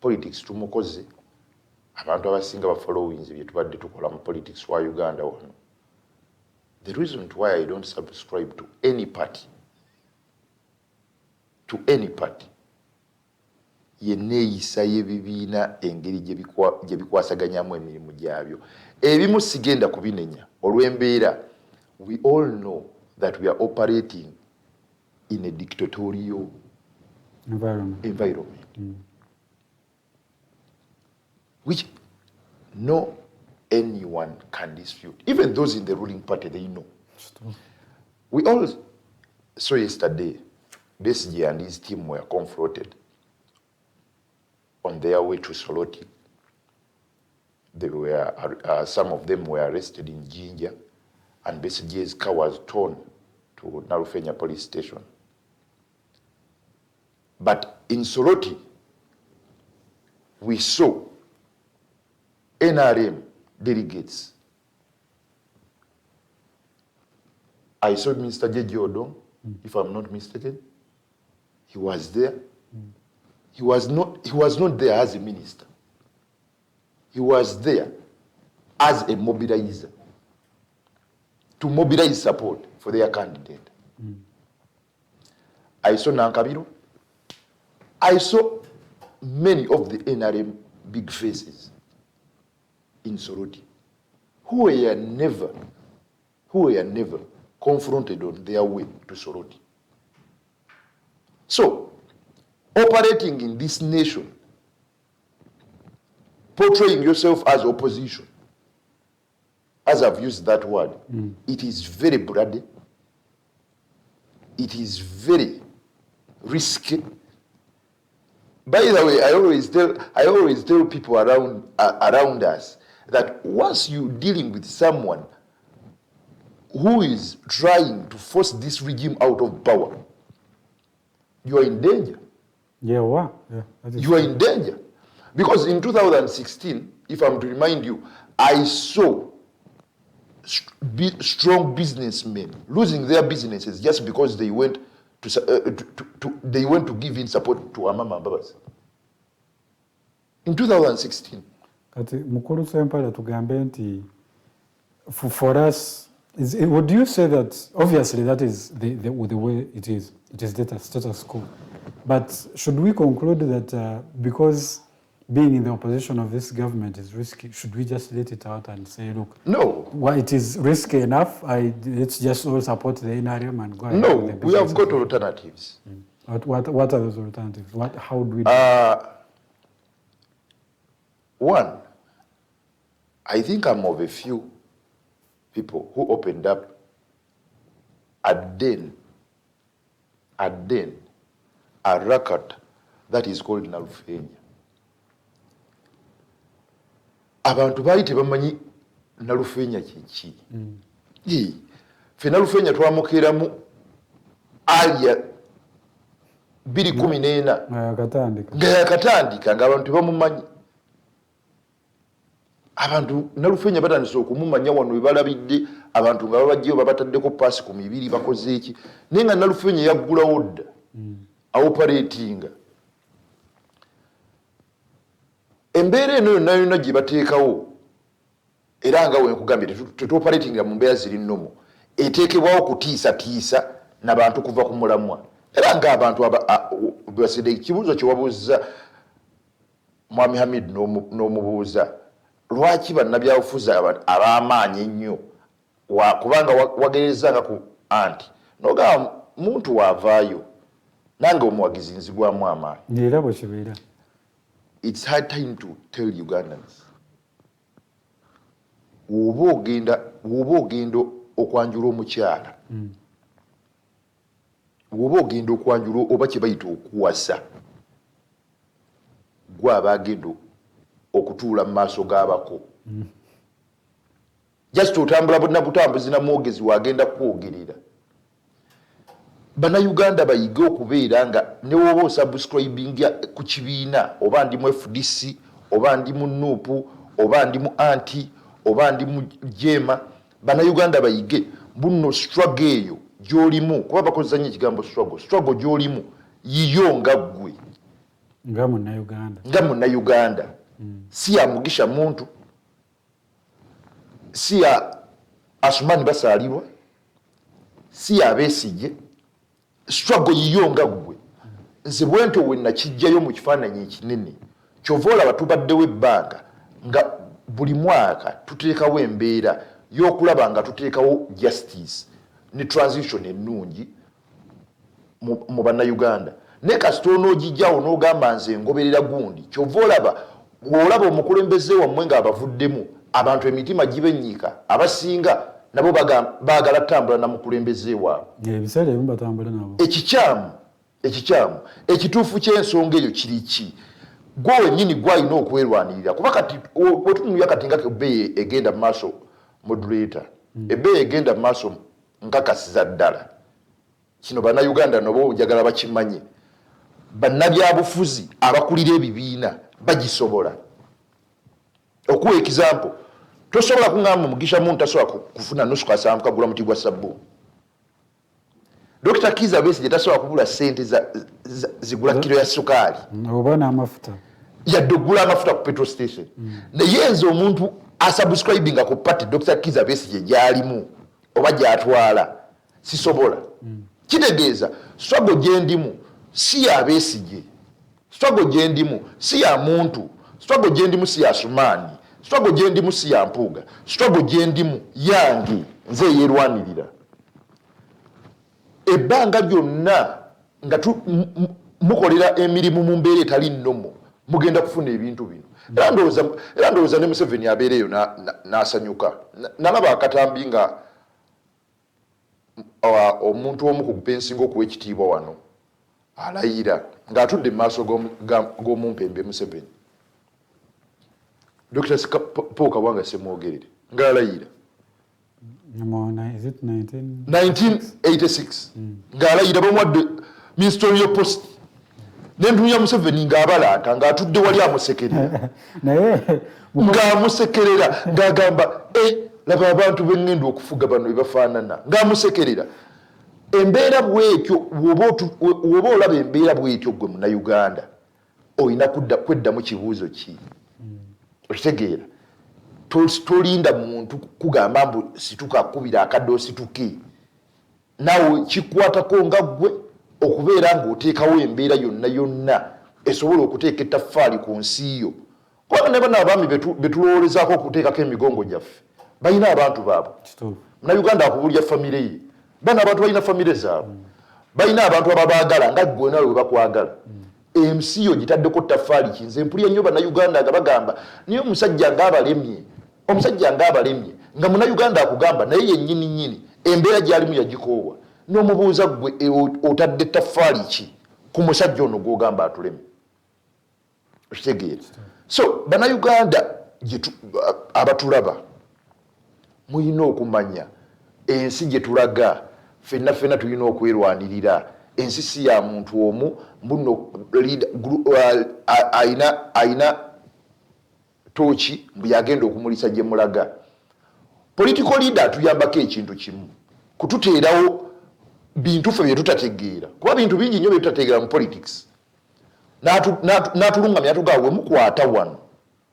Politics tumukoze abantu abasinga ba followings bye tubadde tukola mu politics wa Uganda wano. The reason why I don't subscribe to any party yeneeyisa y'ebibiina engeri gye bikwasaganyamu emirimu gyabyo. Ebimu sigenda kubinenya olw'embeera. We all know that we are operating in a dictatorial environment. Which no anyone can dispute. Even those in the ruling party, they know. We all saw yesterday, Besigye and his team were confronted on their way to Soloti. They were, some of them were arrested in Jinja, and Besigye's car was towed to Narufenya police station. But in Soloti, we saw NRM delegates. I saw Mr. Jeje Odong, if I'm not mistaken. He was there. He was not there as a minister. He was there as a mobilizer to mobilize support for their candidate. I saw Nankabiro. I saw many of the NRM big faces in Soroti who were never confronted on their way to Soroti. So, operating in this nation, portraying yourself as opposition, as I've used that word, it is very bloody. It is very risky. By the way, I always tell people around us that once you're dealing with someone who is trying to force this regime out of power, you are in danger. Yeah, wow. Yeah, you are in danger. Because in 2016, if I'm to remind you, I saw strong businessmen losing their businesses just because they went to give in support to Amama Babas. In 2016. Kati mukuru Sempala tugambe nti for us, would you say that obviously that is the way it is status quo, but should we conclude that because being in the opposition of this government is risky, should we just let it out and say, look, no, well, it is risky enough, let's just all support the NRM and go ahead? No, we have got alternatives. What are those alternatives? How do we do One, I think I'm of a few people who opened up a record that is called Nalufenya. Abantu baali tebamanyi Nalufenya kiki. Fe Nalufenya twamukeeramu alya 2014 nga yakatandika ng'abantu tebamumanyi. Abantu Nalufenya batandise okumumanya wano we balabidde abantu nga babajjeyo babataddeko paasi ku mibiri bakoze eki. Naye nga Nalufenya yaggulawo dda operatinga. Embeera eno yonna yonna gye bateekawo era nga we nkugambye tetoperatingira mu mbeera ziri nnomo eteekebwawo kutiisatiisa n'abantu kuva ku mulamwa. Era ng'abantu basedde ekibuuzo kye wabuuza Mwami Hamid n'omubuuza lwaki bannabyabufuzi ab'amaanyi ennyo kubanga wagerezanga ku anti n'ogamba muntu waavaayo nange omuwagizi nzigwamu amaanyi. Era bwe kibeera. It's hard time to tell Ugandans. Woba ogenda okwanjula omukyala. Woba ogenda okwanjula oba kye bayita okuwasa. Gwe aba agenda okutuula mu maaso g'abako. Just otambula bonna butambuzi na mwogezi wagenda kwogerera. BannaUganda bayige okubeera nga ne woba osubscribinga ku kibiina oba ndi mu FDC oba ndi mu NUP oba ndi mu anti oba ndi mu jema. BannaUganda bayige bunno struggle eyo gy'olimu kuba bakozesa nnyo ekigambo struggle gy'olimu yiyo nga ggwe nga munnayuganda. Si ya Mugisha muntu, si ya Asumani Basalirwa, si ya Besigye. Struggle yiyo nga ggwe. Nze bwento we nakijjayo mu kifaananyi ekinene kyova olaba tubaddewo ebbanga nga buli mwaka tuteekawo embeera y'okulaba nga tuteekawo justice ne transition ennungi mu BannaUganda. Naye kasita onoogijjawo n'ogamba nze ngoberera gundi kyova olaba omukulembeze wammwe ng'abavuddemu abantu emitima gibennyika abasinga nabo baagala tambula na mukulembeze waabwe. Ebiseera ebimu batambula nabo. Ekikyamu ekituufu ky'ensonga eyo kiri ki? Gwe wennyini gwalina okwerwanirira kuba kati wetunuya kati nga ebbeeyi egenda mu maaso moderator. Ebbeeyi egenda mu maaso nkakasiza ddala. Kino BannaUganda nabo njagala bakimanye. Bannabyabufuzi abakulira ebibiina bagisobola. Okuwa example, tosobola kungamba Mugisha muntu tasobola kufuna nusu kasanvu kagula muti gwa sabbu. Dr. Kiza Besigye tasobola kubula sente zigula kilo ya sukali. Oba n'amafuta. Yadde ogula amafuta ku petrol station. Naye nze omuntu asubscribinga ku party Dr. Kiza Besigye gy'alimu oba gy'atwala sisobola. Kitegeeza struggle gye ndimu si ya Besigye. Struggle gye ndimu si ya muntu. Struggle gye ndimu si ya Sumani. Struggle gye ndimu si ya Mpuuga. Struggle gye ndimu yange nze yeerwanirira. ebbanga lyonna nga mukolera emirimu mu mbeera etali nnomo mugenda kufuna ebintu bino. Era ndowooza ne Museveni abeereyo n'asanyuka. Nalaba akatambi nga omuntu omu ku gupensinga okuwa ekitiibwa wano alayira ng'atudde mu maaso g'omumpembe Museveni, Dr. Paul Kabwanga Ssemwogerere ng'alayira 1986 ng'alayira bamuwadde ministerial post n'entunya Museveni ng'abalaata ng'atudde wali amusekerera ng'amusekerera ng'agamba laba abantu b'engenda okufuga bano bebafaanana ng'amusekerera. Embeera bwetyo woba olaba embeera bwetyo gwe Munnayuganda olina kweddamu kibuuzo ki? Okitegeera, tolinda muntu kugamba mbu situka akubira akadde osituke, naawe kikwatako nga ggwe okubeera ng'oteekawo embeera yonna esobola okuteeka ettaffaali ku nsi yo. Kubanga ne bano abaami betulowoolezaako okuteekako emigongo gyaffe balina abantu baabwe. Munnayuganda akubulya famire ye, bano abantu balina famire zaabwe, balina abantu ababaagala nga ggwe nawe bakwagala. MC yo gitaddeko ttaffaali ki? Nze mpulya nnyo Bannayuganda nga bagamba niyo omusajja ng'abalemye nga Munnayuganda akugamba naye yennyini embeera gy'alimu yagikoowa, n'omubuuza ggwe otadde ttaffaali ki ku musajja ono gw'ogamba atuleme? Okitegeera. So Bannayuganda abatulaba muyina okumanya ensi gye tulaga ffenna tulina okwerwanirira. Ensi si ya muntu omu mbuno ayina tooki mbu yagenda okumulisa gye mulaga. Political leader atuyambako ekintu kimu, kututeerawo bintu ffe bye tutategeera, kuba bintu bingi nnyo bye tutategeera mu politics. N'atulungamya atugamba bwe mukwata wano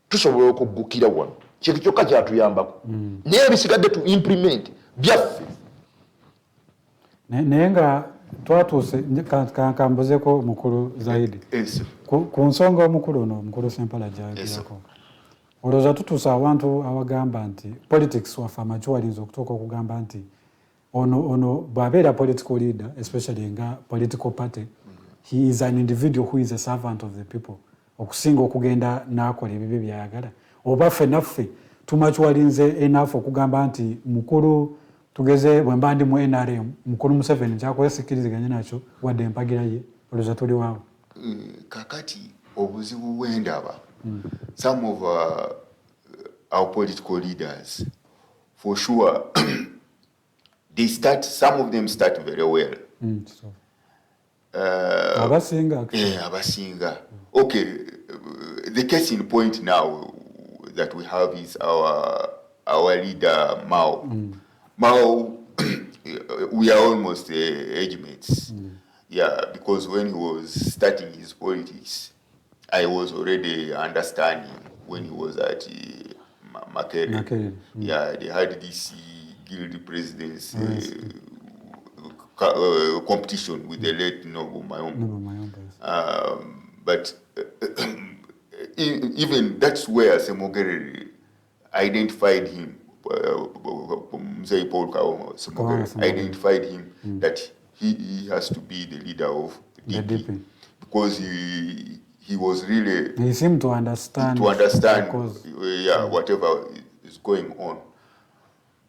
tusobola okuggukira wano, kintu kyokka kyatuyambako. Naye ebisigadde tu implement byaffe. Naye nga twatuuse kambuzeko mukulu Zahid ku nsonga omukulu ono mukulu Sempala gy'ayogerako, olowooza tutuusa awantu abagamba nti politics waffe amakiwalinza okutuuka okugamba nti ono bw'abeera political leader, especially nga political party, he is an individual who is a servant of the people, okusinga okugenda n'akola ebibyo by'ayagala? Oba ffe naffe tumakiwalinze enough okugamba nti mukulu tugeze bwe mba ndi mu NRM mukulu Museveni kyakwesikiriziganya nakyo wadde empagira ye, olowooza tuli waawo? Kakati obuzibu bw'endaba, some of our political leaders, for sure, some of them start very well. Abasinga. Okay, the case in point now that we have is our leader Mao. Mao, we are almost age mates. Yeah, because when he was starting his politics, I was already understanding when he was at Makerere. Yeah, they had this guild presidency competition with the late Noble Mayombe. But even that's where Ssemwogerere identified him. Identified him that he has to be the leader of DP because he was really, he seemed to understand whatever is going on.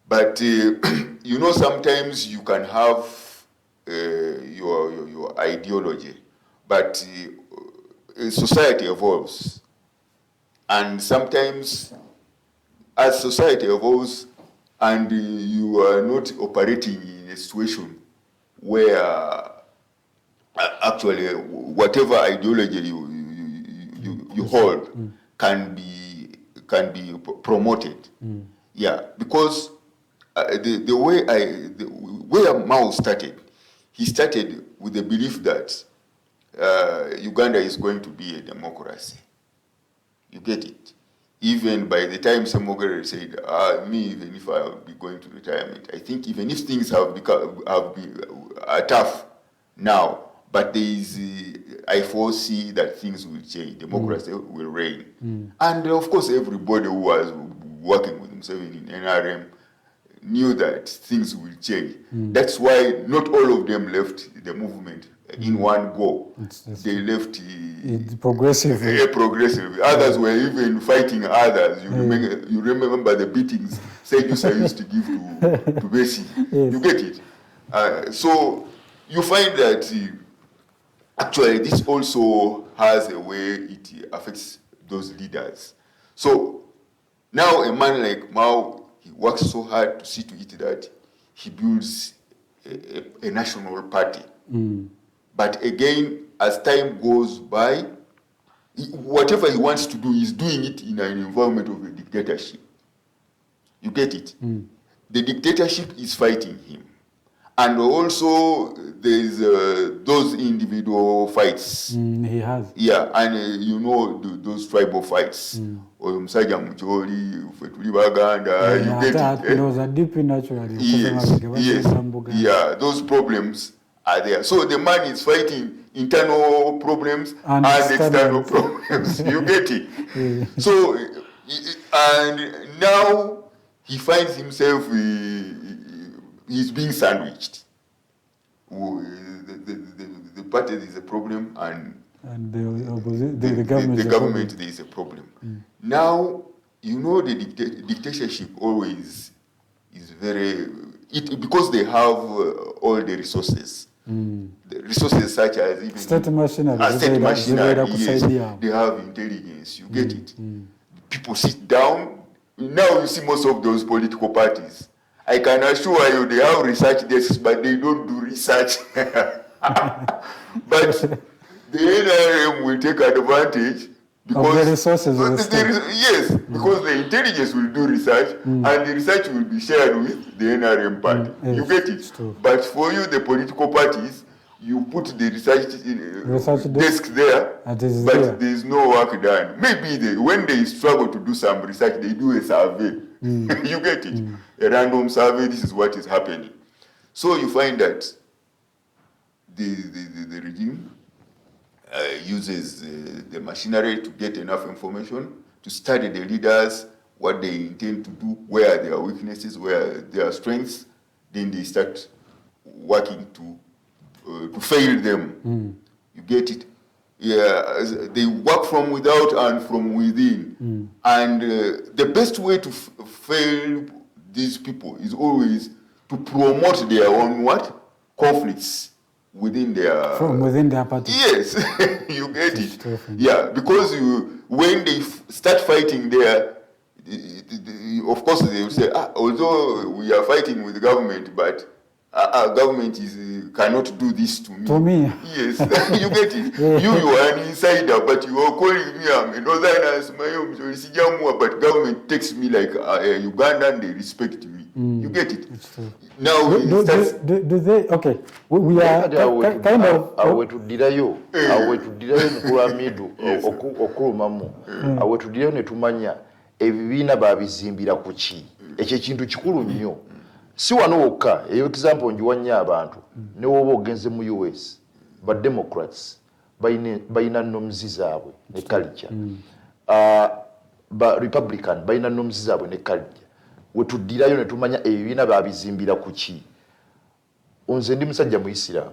But sometimes you can have your ideology, but society evolves, and sometimes as society evolves and you are not operating in a situation where actually whatever ideology you hold can be promoted. Yeah, because the way where Mao started, he started with the belief that Uganda is going to be a democracy. You get it? Even by the time Ssemwogerere said, even if I'll be going to retirement, I think even if things have been tough now, but I foresee that things will change, democracy will reign. And of course, everybody who was working with himself in NRM knew that things will change. That's why not all of them left the movement in one go. They left progressively. Progressively. Others were even fighting others. You remember the beatings Sejusa used to give to Bessie. You get it? So you find that actually this also has a way it affects those leaders. So now a man like Mao, he works so hard to see to it that he builds a national party. But again, as time goes by, whatever he wants to do, he's doing it in an environment of a dictatorship. You get it? The dictatorship is fighting him. And also, there's those individual fights. He has. Yeah, and you know those tribal fights. Omusajja Mucholi, Fetuli Baganda, you get it? Those are deep naturally. Yes. Yeah, those problems are there. So the man is fighting internal problems and external problems. You get it? So, and now he finds himself, he's being sandwiched. The party is a problem and the government there is a problem. Now, you know the dictatorship always is very, because they have all the resources. The resources such as even state machinery, yes, they have intelligence, you get it. People sit down. Now you see most of those political parties, I can assure you they have research desks, but they don't do research. But the NRM will take advantage because of the resources yes, because the intelligence will do research and the research will be shared with the NRM party. Yes, you get it? But for you, the political parties, you put the research desk there, but there is no work done. Maybe when they struggle to do some research, they do a survey. You get it? A random survey, this is what is happening. So you find that the regime uses the machinery to get enough information, to study the leaders, what they intend to do, where their weaknesses, where their strengths, then they start working to fail them. You get it? Yeah, they work from without and from within. And the best way to fail these people is always to promote their own conflicts within their party. Yes, you get it. Yeah, because when they start fighting there, of course they will say, although we are fighting with the government, but our government cannot do this to me. To me. Yes, you get it. You are an insider, but you are calling me a northern, but government takes me like a Ugandan, they respect me. You get it? Now do they? Okay, we are kind of. Awetudirayo mukulamidu okulumamu. Awetudirayo ne tumanya ebibiina babizimbira ku ki. Ekyo kintu kikulu nnyo. Si wano wokka, example njiwa nnyo abantu ne woba ogenze mu US ba Democrats bayina nnomuzi zaabwe ne culture. Ba Republican bayina nnomuzi zaabwe ne culture. Wetuddirayo ne tumanya ebibiina babizimbira ku ki. Nze ndi musajja Muisiraamu.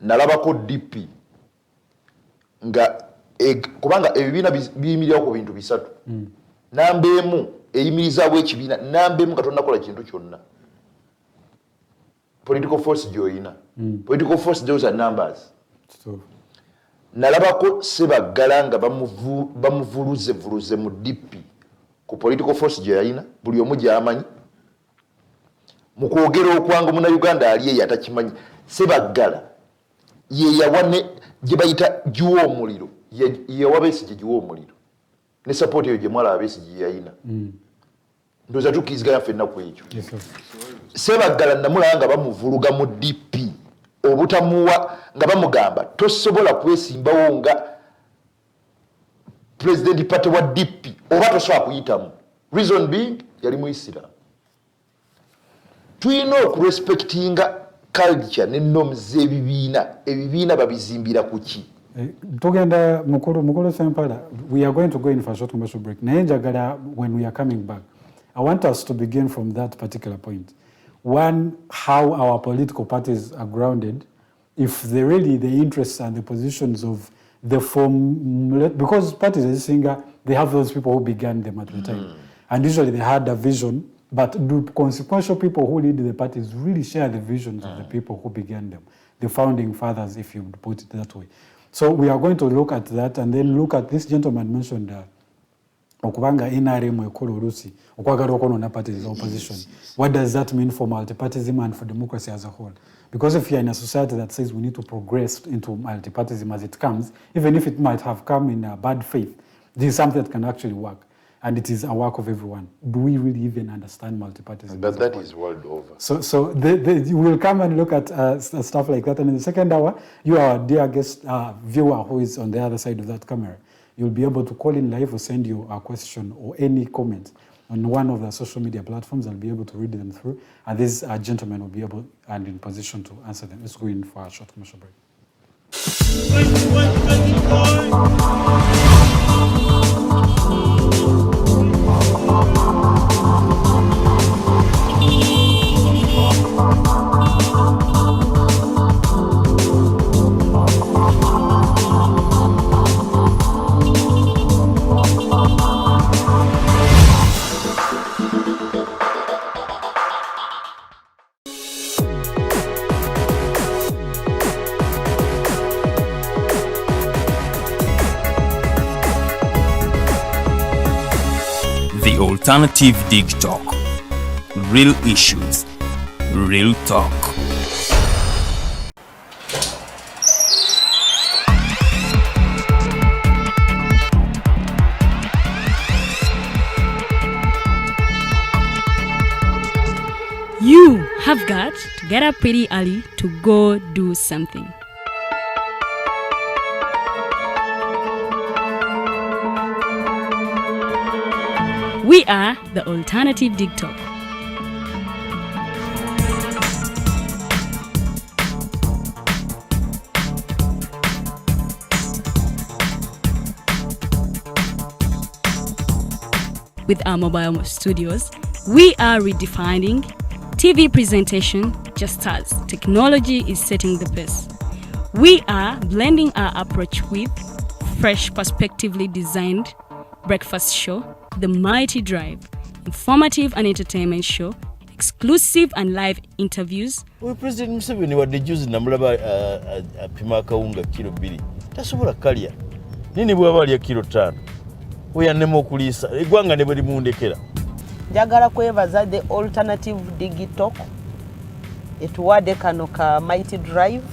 Nalabako DP nga kubanga ebibiina biyimirirawo ku bintu bisatu. Namba emu eyimirizaawo ekibiina, namba emu Katonda akola kintu kyonna. Political force gy'oyina. Political force, those are numbers. Nalabako Sebaggala nga bamuvuluze mu DP ku political force gy'ayina, buli omu gy'amanyi. Mu kwogera okwangu Munnayuganda ali eyo atakimanyi. Sebaggala ye yawane gye bayita giwa omuliro, ye wabesigye giwa omuliro. Ne support eyo gye mwala abesigye yayina. Ndoza tukiziganya ffenna ku ekyo. Sebaggala namulaba nga bamuvuluga mu DP obutamuwa nga bamugamba tosobola kwesimbawo nga president party wa DP oba tosobola kuyitamu. Reason being yali Muisiraamu. Tulina okurespectinga culture n'ennoms ebibiina babizimbira ku ki. Tugenda mukulu Sempala, we are going to go in for a short commercial break. Naye njagala when we are coming back, I want us to begin from that particular point. One, how our political parties are grounded, if the interests and the positions of the form, because parties as a singer, they have those people who began them at the time. And usually they had a vision, but do consequential people who lead the parties really share the visions of the people who began them, the founding fathers, if you put it that way. So we are going to look at that and then look at this gentleman mentioned okubanga NRM ekola olusi okwagala okwonona parties opposition. What does that mean for multipartyism and for democracy as a whole? Because if you're in a society that says we need to progress into multipartyism as it comes, even if it might have come in a bad faith, this is something that can actually work. And it is a work of everyone. Do we really even understand multipartyism? But that is world over. So we'll come and look at stuff like that. And in the second hour, you, our dear guest viewer who is on the other side of that camera, you'll be able to call in live or send you a question or any comment on one of the social media platforms. I'll be able to read them through. And this gentleman will be able and in position to answer them. Let's go in for a short commercial break. The Alternative Digitalk. Real issues, real talk. You have got to get up pretty early to go do something. We are the Alternative Digitalk. With our mobile studios, we are redefining TV presentation just as technology is setting the pace. We are blending our approach with fresh, perspectively designed breakfast show, The Mighty Drive, informative and entertainment show, exclusive and live interviews. President Museveni wadde juzi namulaba apima akawunga kilo 2 tasobola kalya nini bwaba alya kilo 5 oyannema okuliisa eggwanga ne bwe limundekera. Njagala kwebaza the Alternative Digitalk etuwadde kano ka Mighty Drive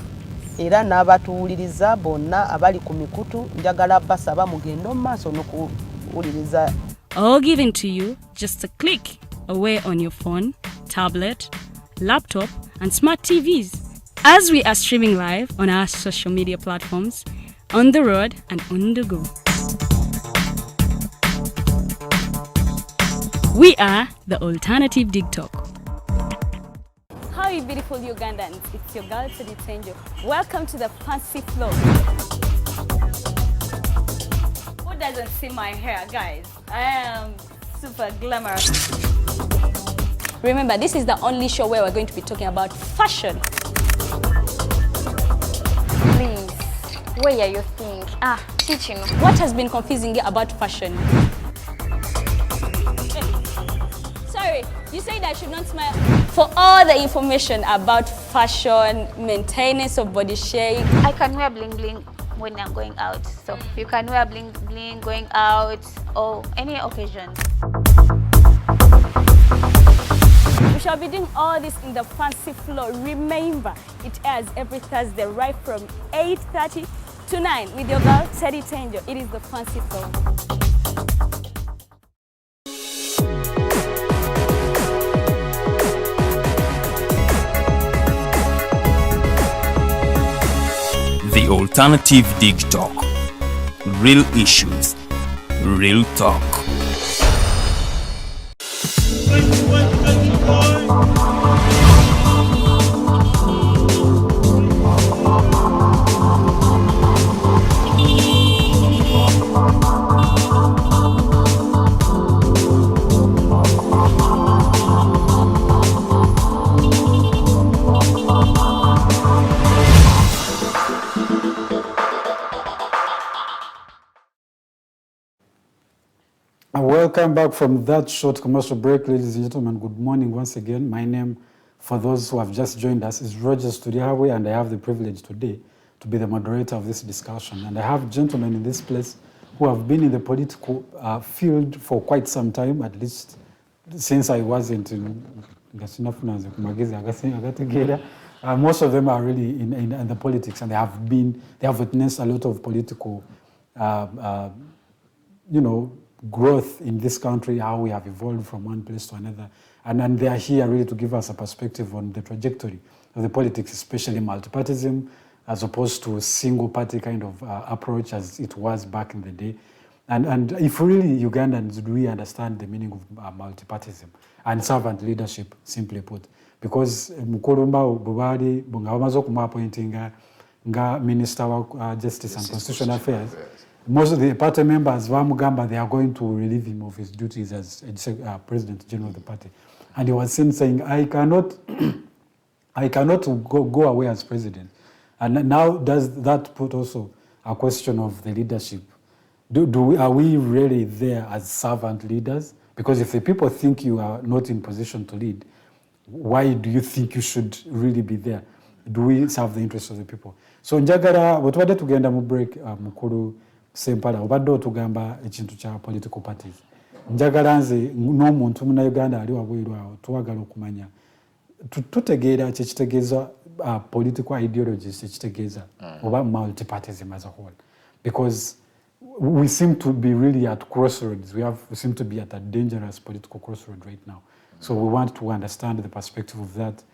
era n'abatuwuliriza bonna abali ku mikutu njagala basaba mugenda mu maaso n'okuwuliriza. All given to you just a click away on your phone, tablet, laptop, and smart TVs. As we are streaming live on our social media platforms, on the road and on the go. We are the Alternative Digitalk. How are you beautiful Ugandans? It's your girl Digitalk. Welcome to the fancy flow. Who doesn't see my hair, guys? I am super glamorous. Remember, this is the only show where we're going to be talking about fashion. Please, where are you think? Teaching. What has been confusing you about fashion? Sorry, you said I should not smile. For all the information about fashion, maintenance of body shape. I can wear bling bling when I'm going out. So you can wear bling bling going out or any occasion. We shall be doing all this in the fancy flow. Remember, it airs every Thursday right from 8:30 to 9 with your girl Teddy Tenjo. It is the fancy flow. The Alternative Digitalk. Real issues, real talk. come back from that short commercial break, ladies and gentlemen. Good morning once again. My name, for those who have just joined us, is Roger Studiawe, and I have the privilege today to be the moderator of this discussion. And I have gentlemen in this place who have been in the political field for quite some time, at least since I wasn't in most of them are really in the politics, and they have witnessed a lot of political growth in this country, how we have evolved from one place to another. And they are here really to give us a perspective on the trajectory of the politics, especially multipartyism, as opposed to a single party kind of approach as it was back in the day. And if really Ugandans do we understand the meaning of multipartyism and servant leadership, simply put. Because Mukolumba Bubadi Bungawamazo Kuma appointing nga Minister of Justice and Constitutional Affairs, most of the party members, Mugamba, they are going to relieve him of his duties as President General of the party. And he was saying, I cannot go away as president. And now does that put also a question of the leadership? Are we really there as servant leaders? Because if the people think you are not in position to lead, why do you think you should really be there? Do we serve the interests of the people? So njagala wetubadde tugenda mu break mukulu Sempala obadde otugamba ekintu kya political parties. Njagala nze n'omuntu munnauganda ali wabweru awo twagala okumanya tutegeera kyekitegeeza political ideologies kyekitegeeza oba multipartyism as a whole, because we seem to be really at crossroads. We seem to be at a dangerous political crossroad right now. So we want to understand the perspective of that.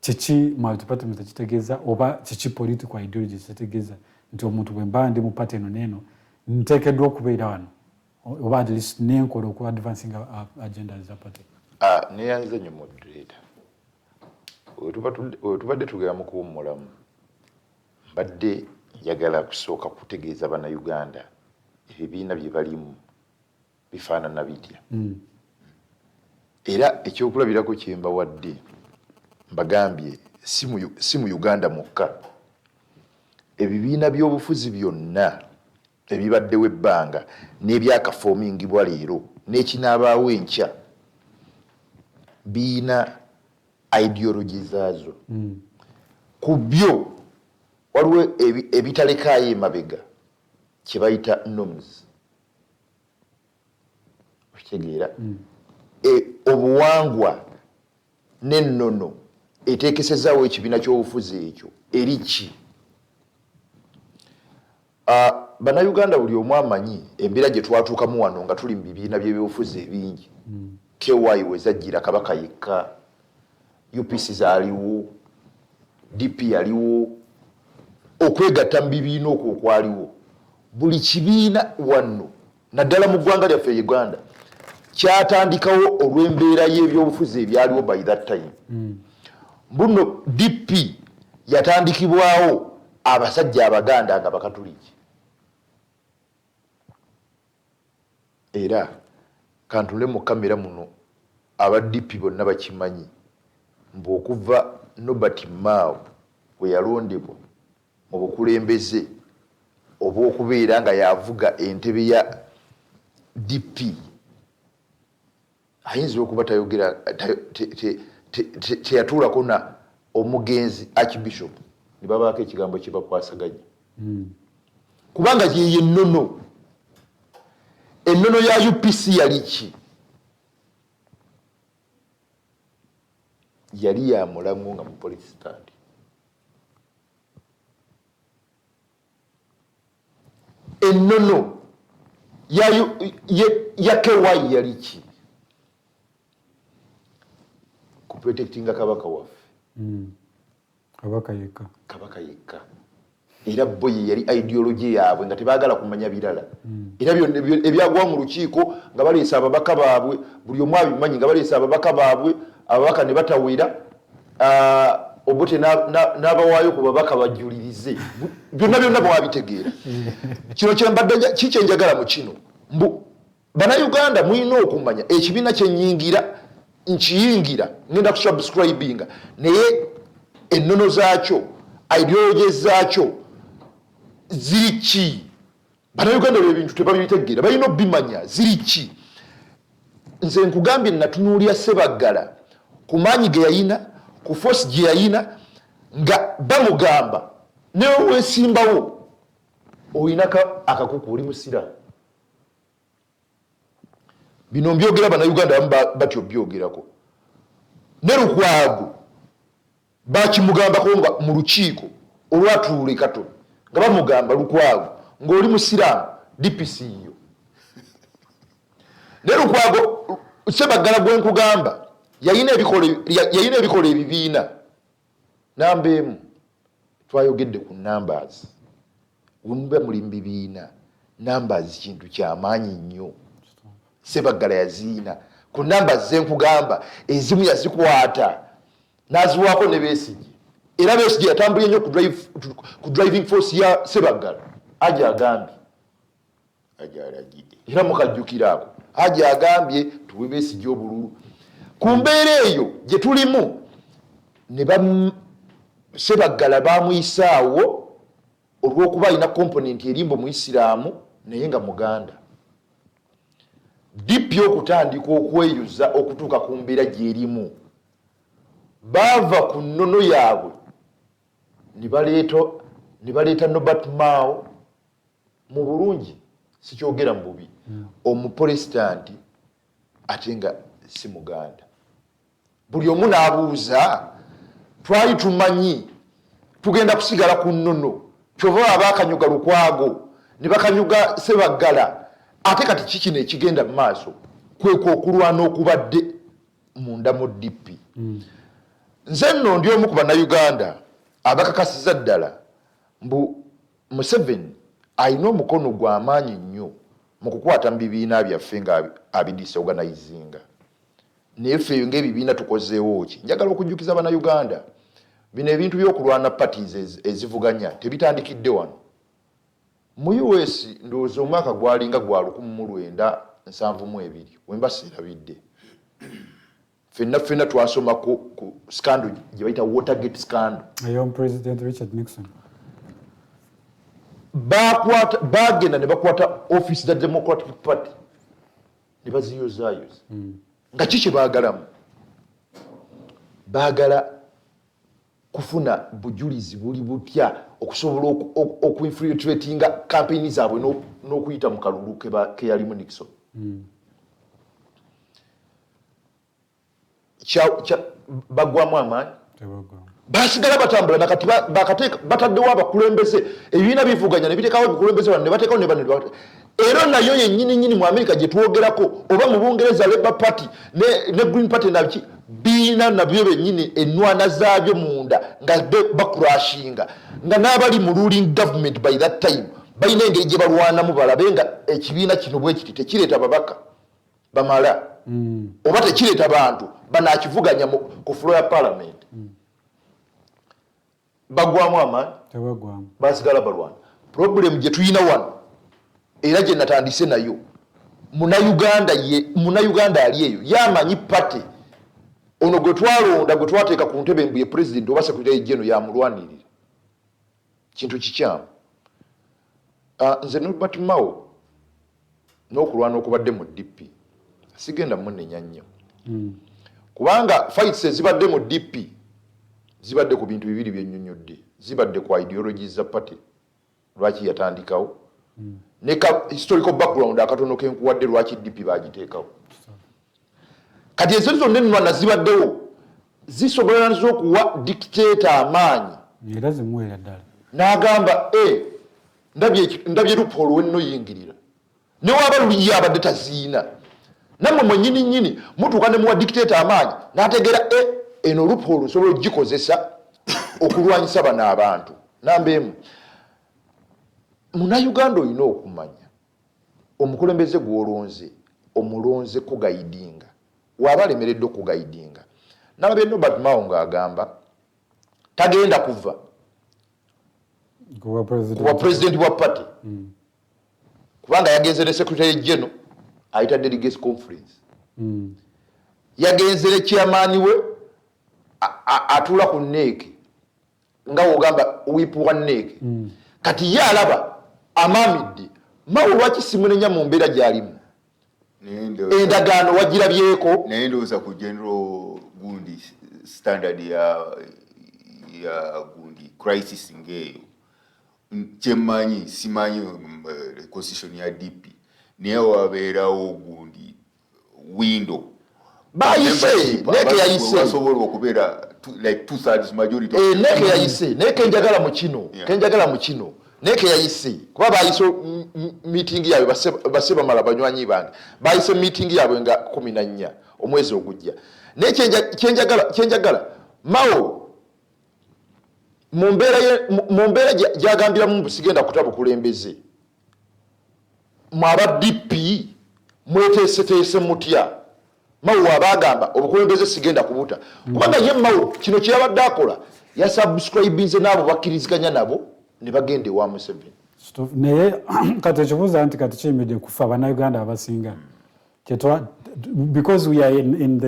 Chichi multipartyism kitegeeza oba chichi political ideologies kitegeeza nti omuntu bwe mba ndi mu party eno neno nteekeddwa okubeera wano oba at least nenkola oku advancing agenda za party. Neyanze nnyo moderator. Wetubadde tugera mu kuwummulamu mbadde njagala kusooka kutegeeza bannayuganda ebibiina bye balimu bifaanana bitya. Era ekyokulabirako kye mbawadde mbagambye si mu Uganda mwokka, ebibiina by'obufuzi byonna ebibaddewo ebbanga n'ebyakafoomingibwa leero n'ekinaabaawo enkya biina ideology zaazo. Ku byo waliwo ebitalekaayo emabega kye bayita norms. Okitegeera? Obuwangwa n'ennono eteekesezaawo ekibiina ky'obufuzi ekyo eri ki? Bannayuganda buli omu amanyi embeera gye twatuukamu wano nga tuli mu bibiina by'ebyobufuzi ebingi. KY wezajjira Kabaka yekka, UPC zaaliwo, DP yaliwo, okwegatta mu bibiina okwo okwaliwo. Buli kibiina wano naddala mu ggwanga lyaffe Uganda kyatandikawo olw'embeera y'ebyobufuzi ebyaliwo by that time. Buno DP yatandikibwawo abasajja Abaganda nga Bakatuliki. Era kantule mu kamera muno aba DP bonna bakimanyi mbu okuva Nobert Mao bwe yalondebwa mu bukulembeze obw'okubeera nga yavuga entebe ya DP ayinza okuba tayogera teyatuulako na omugenzi Archbishop ne babaako ekigambo kye bakwasaganya. Kubanga yeye ennono ya UPC yali ki? Yali ya mulamu nga mu police stand. Ennono ya KY yali ki? Kuprotectinga Kabaka waffe. Kabaka yekka. Era bo yali ideology yaabwe nga tebaagala kumanya birala. Era ebyagwa mu lukiiko nga baleesa ababaka baabwe, buli omu abimanyi nga baleesa ababaka baabwe, ababaka ne batawera, obote n'abawaayo ku babaka bajulirize. Byonna bwabitegeera. Kino kyembadde kikyenjagala mu kino. Bannayuganda mulina okumanya ekibiina kyennyingira nkiyingira ngenda kusubscribinga naye ennono zaakyo ideology zaakyo ziri ki? Bannayuganda ebintu tebabitegeera, balina obimanya ziri ki? nze nkugambye natunuulya Ssebaggala ku maanyi ge yalina ku force gye yalina nga bamugamba newe weesimbawo oyinaka akakuku oli musiraamu. Bino mbyogera bannayuganda abamu batyo byogerako. Ne Lukwago bakimugambako nga mu lukiiko olwatuula Katoni nga bamugamba Lukwago ng'oli musiraamu DPC yo. Ne Lukwago Ssebaggala gwe nkugamba yalina ebikola ebibiina. Namba emu twayogedde ku numbers. Wemube muli mu bibiina numbers kintu kyamaanyi nnyo. Ssebaggala yaziina ku numbers ze nkugamba ezimu yazikwata n'aziwaako ne Besigye. Era Besigye yatambulye nnyo ku driving force ya Ssebaggala. Aja agambye era mukajjukira ako aja agambye tuwe Besigye obululu. Ku mbeera eyo gye tulimu ne Ssebaggala bamuyisaawo olw'okuba alina component erimbo mu Isiraamu naye nga Muganda. DP okutandika okweyuza okutuuka ku mbeera gy'erimu baava ku nnono yaabwe ne baleeta Norbert Mao mu bulungi sikyogera mu bubi omuprotestant ate nga si Muganda. Buli omu n'abuuza twali tumanyi tugenda kusigala ku nnono kyova abakanyuga Lukwago ne bakanyuga Ssebaggala ate kati kikino ekigenda mu maaso kweko okulwana okubadde munda mu DP. Nze nno ndi omu ku bannayuganda abakakasiza ddala mbu Museveni alina omukono gw'amaanyi nnyo mu kukwata mu bibiina byaffe nga abidisorganizinga. Naye ffe ng'ebibiina tukozeewo ki? Njagala okujjukiza bannayuganda bino ebintu by'okulwana parties ezivuganya tebitandikidde wano. Mu US ndowooza omwaka gwalinga gwa 1972 wemba seerabidde. Ffenna twasoma ku scandal gye bayita Watergate scandal. Young President Richard Nixon. Bagenda ne bakwata office da Democratic Party ne baziyozaayoza. Nga kiki baagalamu? Baagala kufuna bujulizi buli butya okusobola okuinfiltratinga campaign zaabwe n'okuyita mu kalulu ke yalimu Nixon. Bagwamu amaanyi basigala batambula nakati bataddewo abakulembeze ebibiina bivuganya ne biteekawo ebikulembeze bano ne bateekawo ne bano. Era nayo yennyini mu Amerika gye twogerako oba mu Bungereza Labour Party ne Green Party nabiki biina nabyo bennyini ennwana zaabyo munda nga bakurashinga nga n'abali mu ruling government by that time balina engeri gye balwanamu balabe nga ekibiina kino bwe kiti tekireeta babaka bamala oba tekireeta bantu banakivuganya ku floor ya parliament. Bagwamu amaanyi basigala balwana. Problem gye tuyina wano era gye natandise nayo munayuganda ali eyo yamanyi pate ono gwe twalonda gwe twateeka ku ntebe mbu ye president oba secretary general yamulwanirira kintu kikyamu. Nze Norbert Mao n'okulwana okubadde mu DP sigenda munenya nnyo kubanga fights ezibadde mu DP zibadde ku bintu bibiri byennyonnyodde. Zibadde ku ideologies za party lwaki yatandikawo ne historical background akatono kenkuwadde lwaki DP bagiteekawo. Kati ezo zonna ennwana zibaddewo zisobola nazo okuwa dictator amaanyi era zimuweera ddala n'agamba ndabye lupolo wenno yingirira ne waba luyi abadde taziina nammwe mwennyini mutuuka ne muwa dictator amaanyi n'ategeera eno lupolo osobola ogikozesa okulwanyisa bano abantu. Namba emu Munnayuganda olina okumanya omukulembeze gw'olonze omulonze kugayidinga waba alemeredde okugayidinga. Nalabye Norbert Mao ng'agamba tagenda kuva kuba president wa party kubanga yagenze ne secretary general ayita delegates conference yagenze ne chairman we atula ku neeke nga wogamba wipu wa neeke kati ye alaba amamidde Mao lwaki simunenya mu mbeera gy'alimu endagaano wagirabyeko naye ndowooza ku general gundi standard ya gundi crisis ngeeyo kyemmanyi simanyi constitution ya DP naye wabeerawo gundi window bayise neke yayise basobola okubeera like 2/3 majority neke yayise neke njagala mu kino kenjagala mu kino neke yayise kuba bayise meeting yaabwe baseba mala banywanyi bange bayise meeting yaabwe nga 14 omwezi ogujja neke kenjagala mao mu mbeera gyagambira mu sigenda kutaba kulembeze mwaba DP mweteeseteese mutya mawu abagamba obukulembeze sigenda kubuta kubanga ye mawu kino kyabadde akola yasubscribinze n'abo bakkiriziganya nabo ne bagende wa Museveni naye kati ekibuuza nti kati kiyimiridde kufa bannayuganda abasinga because we are in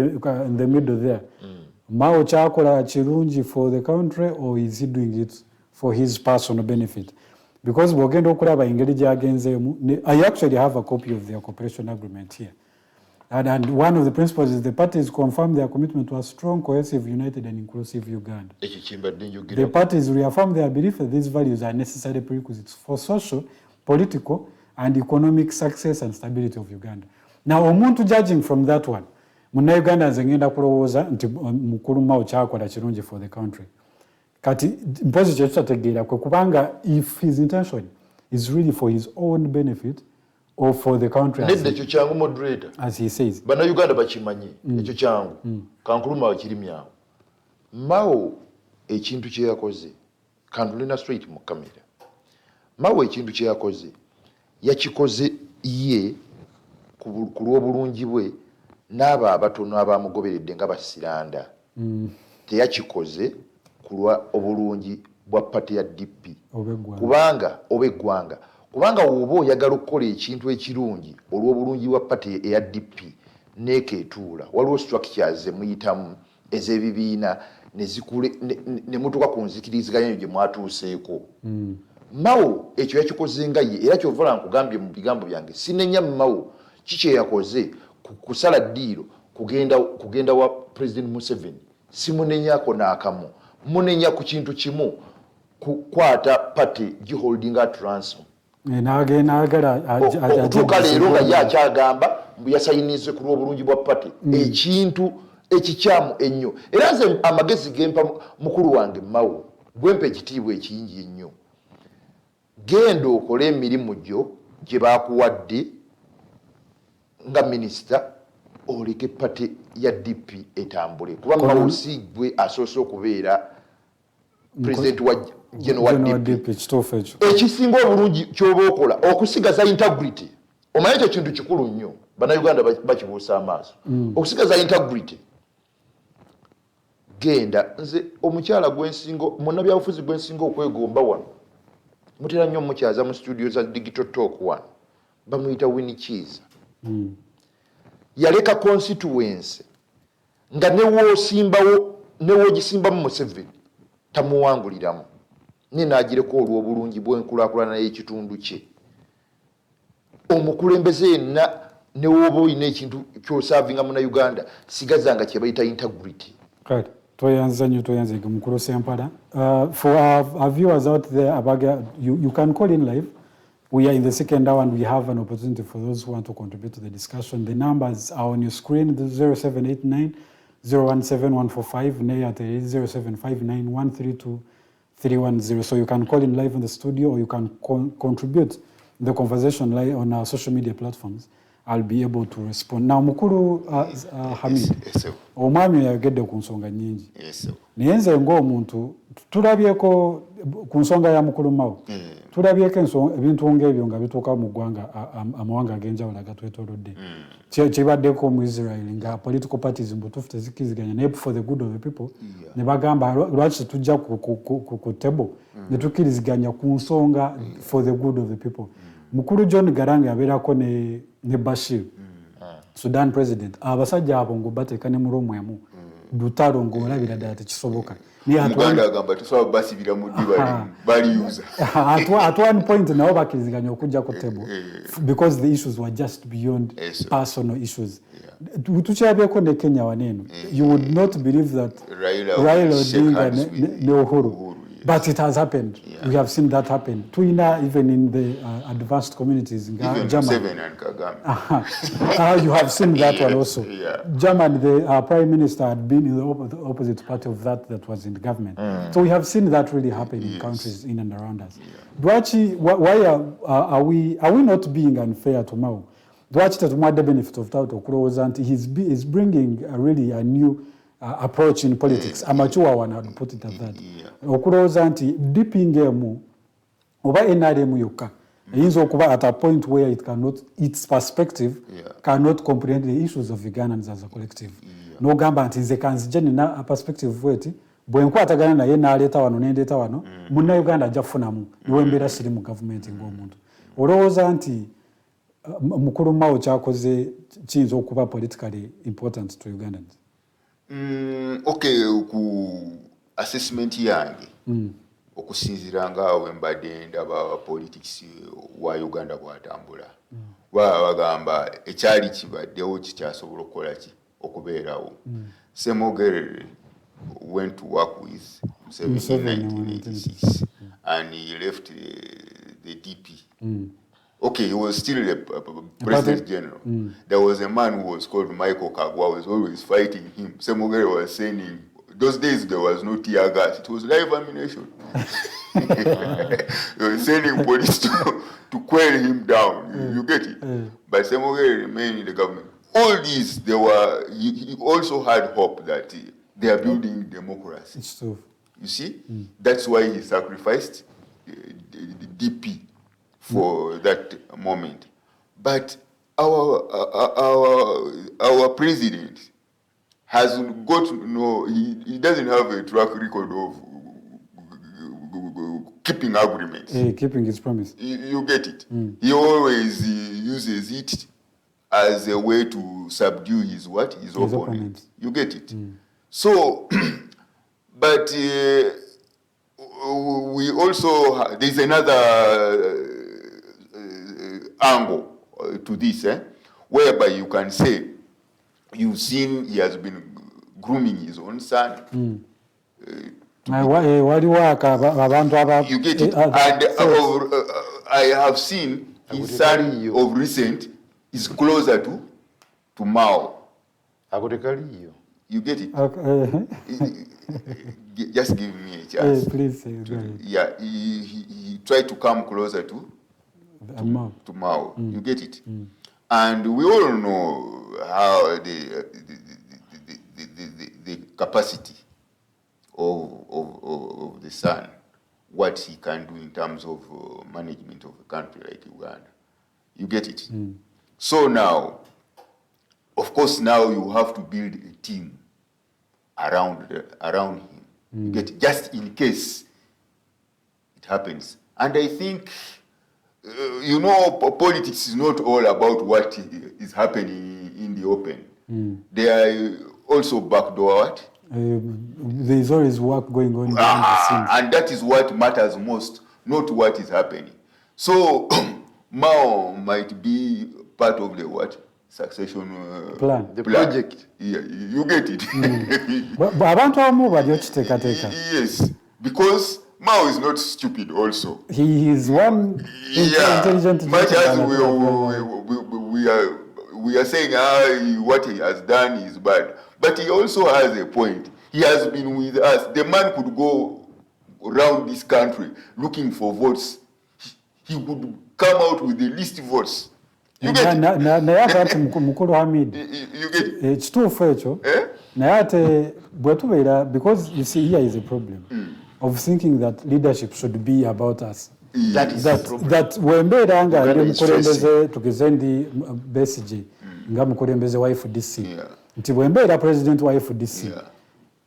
the middle there Mao kyakola kirungi for the country or is he doing it for his personal benefit? Because bwogenda okulaba engeri gyagenzeemu, I actually have a copy of their cooperation agreement here. And one of the principles is the parties confirm their commitment to a strong, cohesive, united and inclusive Uganda. The parties reaffirm their belief that these values are necessary prerequisites for social, political and economic success and stability of Uganda. Now, omuntu judging from that one, Munnayuganda nze ngenda kulowooza nti mukulu Mao kyakola kirungi for the country. Kati mpozi kye tutategeera kwe kubanga if his intention is really for his own benefit or for the country nedde ekyo kyangu moderator as he says. Bannayuganda bakimanyi ekyo kyangu kankulu Mao kirimyawo. Mao ekintu kye yakoze kandulina straight mu kamera. Mao ekintu kye yakoze yakikoze ye ku lw'obulungi bwe n'abo abatono abamugoberedde nga basiranda teyakikoze kulwa obulungi bwa pati ya DP kubanga obeggwanga kubanga woba oyagala okukola ekintu ekirungi olw'obulungi bwa pati eya DP neekeetuula waliwo structures emuyitamu ez'ebibiina ne mutuuka ku nzikiriziganya gye mwatuuseeko Mao ekyo yakikoze nga ye era kyovala nkugambye mu bigambo byange sinenya Mao kikye yakoze kusala ddiiro kugenda wa President Museveni simunenyako n'akamu munenya ku kintu kimu kukwata pati giholdinga at ransom okutuuka leero nga yakyagamba mbu yasayinize ku lw'obulungi bwa pati ekintu ekikyamu ennyo era nze amagezi gempa mukulu wange Mao gwempa ekitiibwa ekingi ennyo genda okole emirimu gyo gye baakuwadde nga minisita oleke pati ya DP etambule kuba Mao si gwe asoose okubeera president wa general DP ekisinga obulungi kyoba okola okusigaza integrity omanyi ekyo kintu kikulu nnyo bannayuganda bakibuusa amaaso okusigaza integrity genda nze omukyala gwensingo munnabyabufuzi gwensinga okwegomba wano mutera nnyo mukyaza mu studio za Digitalk 1 bamuyita Winnie Cheese yaleka constituency nga newoogisimbamu Museveni tamuwanguliramu ninaagireko olw'obulungi bw'enkulaakulana y'ekitundu kye omukulembeze yenna newooba olina ekintu kyosavinga munnayuganda sigazanga kye bayita integrity. Toyanza mukulu Sempala. For our viewers out there, Abaga, you can call in live. We are in the second hour and we have an opportunity for those who want to contribute to the discussion. The numbers are on your screen, the 0789 017145, nay 0759 132 So you can call in live in the studio or you can contribute the conversation live on our social media platforms. I'll be able to respond. Now, Mukulu Hamid, omwami yagedde ku nsonga nnyingi. Naye nze ng'omuntu tulabyeko ku nsonga ya Mukulu Mao. Tulabyeko ebintu ng'ebyo nga bituuka mu ggwanga amawanga ag'enjawulo agatwetoolodde. Kibaddeko mu Israel nga political parties mbutuufu tezikkiziganya naye for the good of the people ne bagamba lwaki tujja ku table ne tukkiriziganya ku nsonga for the good of the people. Mukulu John Garanga abeerako ne Bashir Sudan president abasajja abo ngo bateeka ne mulomu emu lutalo ng'olabira ddala tekisoboka. Uganda agamba tusobola basibira mu ddiba baly'uza. At one point nabo bakkiriziganya okujja ku table because the issues were just beyond personal issues. Tukyabyeko ne Kenya waneeno. You would not believe that Raila Odinga ne Uhuru. But it has happened. We have seen that happen. Tuina, even in the advanced communities in Even Germany. Seven and Kagame. You have seen that one also. Germany, the Prime Minister had been in the opposite party of that was in the government. So we have seen that really happen in countries in and around us. Dwachi, why are we not being unfair to Mao? Dwachi tatumwa the benefit of doubt okulowoza nti he's bringing really a new approach in politics. A mature one, I'd put it at that. Okulowoza nti dipping emu oba NRM yokka eyinza okuba at a point where its perspective cannot comprehend the issues of Ugandans as a collective. N'ogamba nti nze kanzije nina a perspective bweti bwe nkwatagana naye n'aleeta wano n'endeeta wano munnayuganda ajja kufunamu niwe mbeera siri mu gavumenti ng'omuntu. Olowooza nti mukulu Mao kyakoze kiyinza okuba politically important to Ugandans? Okay, ku assessment yange okusinziira ngaawe mbadde ndaba politics wa Uganda bw'atambula bagamba ekyali kibaddewo kikyasobola okukola ki okubeerawo. Semogere went to work with Museveni in 1986 and he left the DP. Okay, he was still the President General. There was a man who was called Michael Kagwa, was always fighting him. Semogere was sending, those days there was no tear gas, it was live ammunition. They were sending police to quell him down. You get it? But Semogere remained in the government. All these, he also had hope that they are building democracy. It's true. You see? That's why he sacrificed the DP for that moment. But our president has got he doesn't have a track record of keeping agreements. Keeping his promise. You get it? He always uses it as a way to subdue his opponent. You get it? So, but we also, there's another angle to this, whereby you can say, you've seen he has been grooming his own son. You get it? And I have seen his son of recent is closer to Mao. You get it? Just give me a chance. Please. Yeah, he tried to come closer to Mao. You get it? And we all know how the capacity of the son, what he can do in terms of management of a country like Uganda. You get it? So now, of course, now you have to build a team around him. You get it? Just in case it happens. And I think, politics is not all about what is happening in the open. There are also backdoor. There's always work going on behind the scenes. And that is what matters most, not what is happening. So Mao might be part of the succession plan. The project. Yeah, you get it. Yes, because Mao is not stupid also. He is one intelligent. Much as we are saying what he has done is bad, but he also has a point. He has been with us. The man could go around this country looking for votes. He would come out with the least votes. You get it? Mukulu Hamid. You get it? It's too fetcho. Because you see, here is a problem of thinking that leadership should be about us. That wembeera nga ndi mukulembeze tugeze ndi Besigye nga mukulembeze wa FDC nti wembeera president wa FDC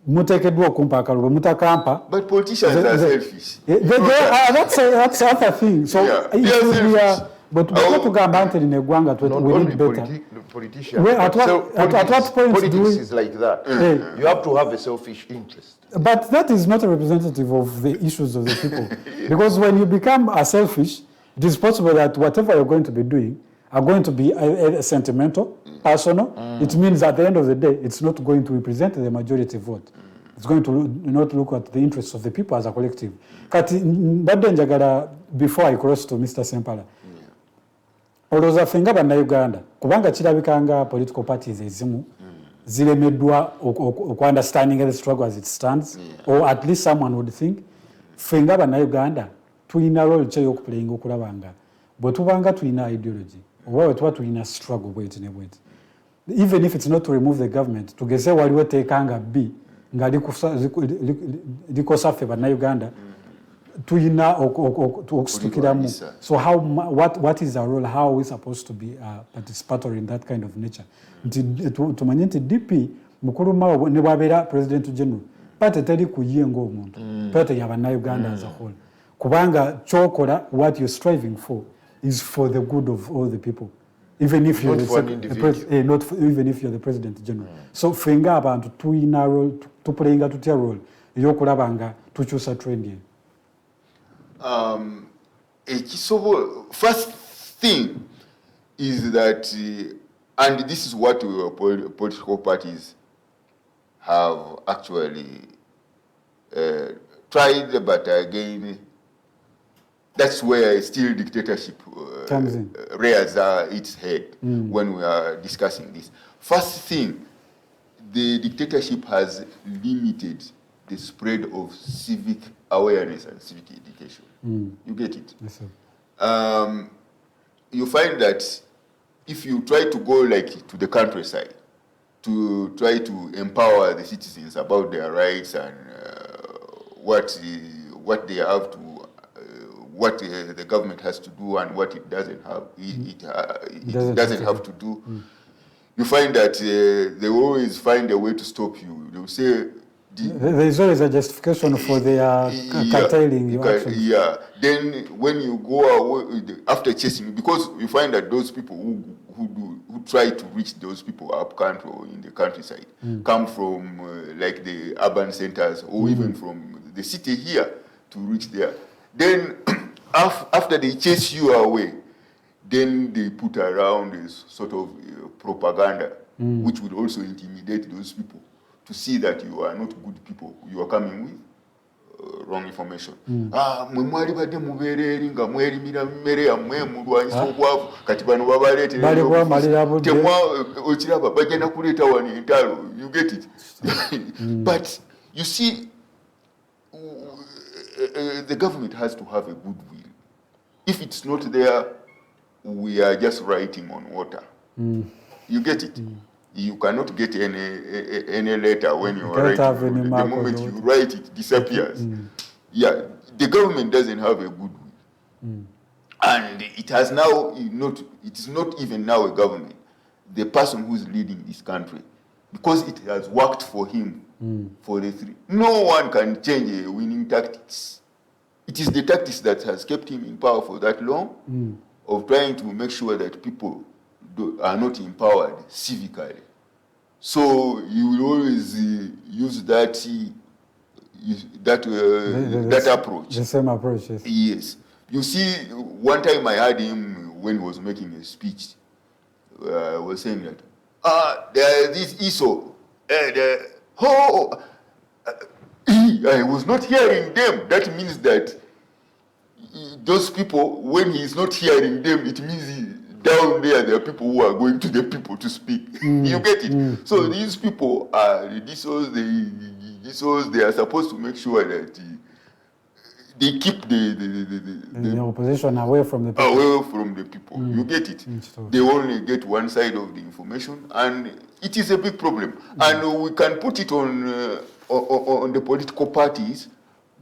muteekeddwa okumpa akalulu mutakampa. But politicians are selfish. That's another thing. So But before tugamba nti lino eggwanga we need better. Politicians. At what point politics do we... is like that. You have to have a selfish interest. But that is not a representative of the issues of the people. Because when you become selfish, it is possible that whatever you're going to be doing are going to be sentimental, personal. It means at the end of the day, it's not going to represent the majority vote. It's going to not look at the interests of the people as a collective. Kati, mbadde njagala, before I cross to Mr. Sempala, olowooza ffe nga bannauganda kubanga kirabikanga political parties ezimu ziremeddwa understanding the struggle as it stands, or at least someone would think ffe nga bannauganda tulina role ki ey'okuplayinga okulabanga bwe tubanga tulina ideology oba bwe tuba tulina struggle bweti ne bweti, even if it's not to remove the government, tugeze waliwo teekanga bbi nga likosa ffe bannauganda tulina okusitukiramu. So what is our role? How are we supposed to be participatory in that kind of nature? Tumanye nti DP mukulu mawo ne bwabeera President General pate teri kuye ng'omuntu, pate ya bannauganda as a whole, kubanga chokola what you're striving for is for the good of all the people, even if you're even if you're the President General. So fenga abantu tuyina role, tuplayinga tutya role eyokulabanga tukyusa trend ye. First thing is that, and this is what political parties have actually tried, but again, that's where still dictatorship rears its head when we are discussing this. First thing, the dictatorship has limited the spread of civic awareness and civic education. You get it? Yes, sir. You find that if you try to go like to the countryside to try to empower the citizens about their rights and what they have to, what the government has to do and what it doesn't have, it doesn't have to do. You find that they always find a way to stop you. They will say, there is always a justification for their curtailing your actions. Yeah. Then when you go away after chasing, because you find that those people who try to reach those people up country or in the countryside come from like the urban centers or even from the city here to reach there. Then after they chase you away, then they put around this sort of propaganda, which would also intimidate those people to see that you are not good people. You are coming with wrong information. Mwe mwali badde mubeereri nga mwerimira mmere yammwe mulwanyisa obwavu kati bano babaleetera okiraba bagenda kuleeta wano entalo. You get it? But you see, the government has to have a good will. If it's not there, we are just writing on water. You get it? You cannot get any letter when you are writing. The moment you write, it disappears. Yeah, the government doesn't have a good will. And it has now it is not even now a government. The person who is leading this country, because it has worked for him for the three. No one can change a winning tactics. It is the tactics that has kept him in power for that long, of trying to make sure that people are not empowered civically. So you will always use that approach. The same approach, yes. Yes. You see, one time I heard him when he was making a speech, was saying that, there is this ISO, I was not hearing them. That means that those people, when he is not hearing them, it means down there are people who are going to the people to speak. You get it? So these people are these they are supposed to make sure that they keep the opposition away from the people. Away from the people. You get it? They only get one side of the information, and it is a big problem. And we can put it on the political parties,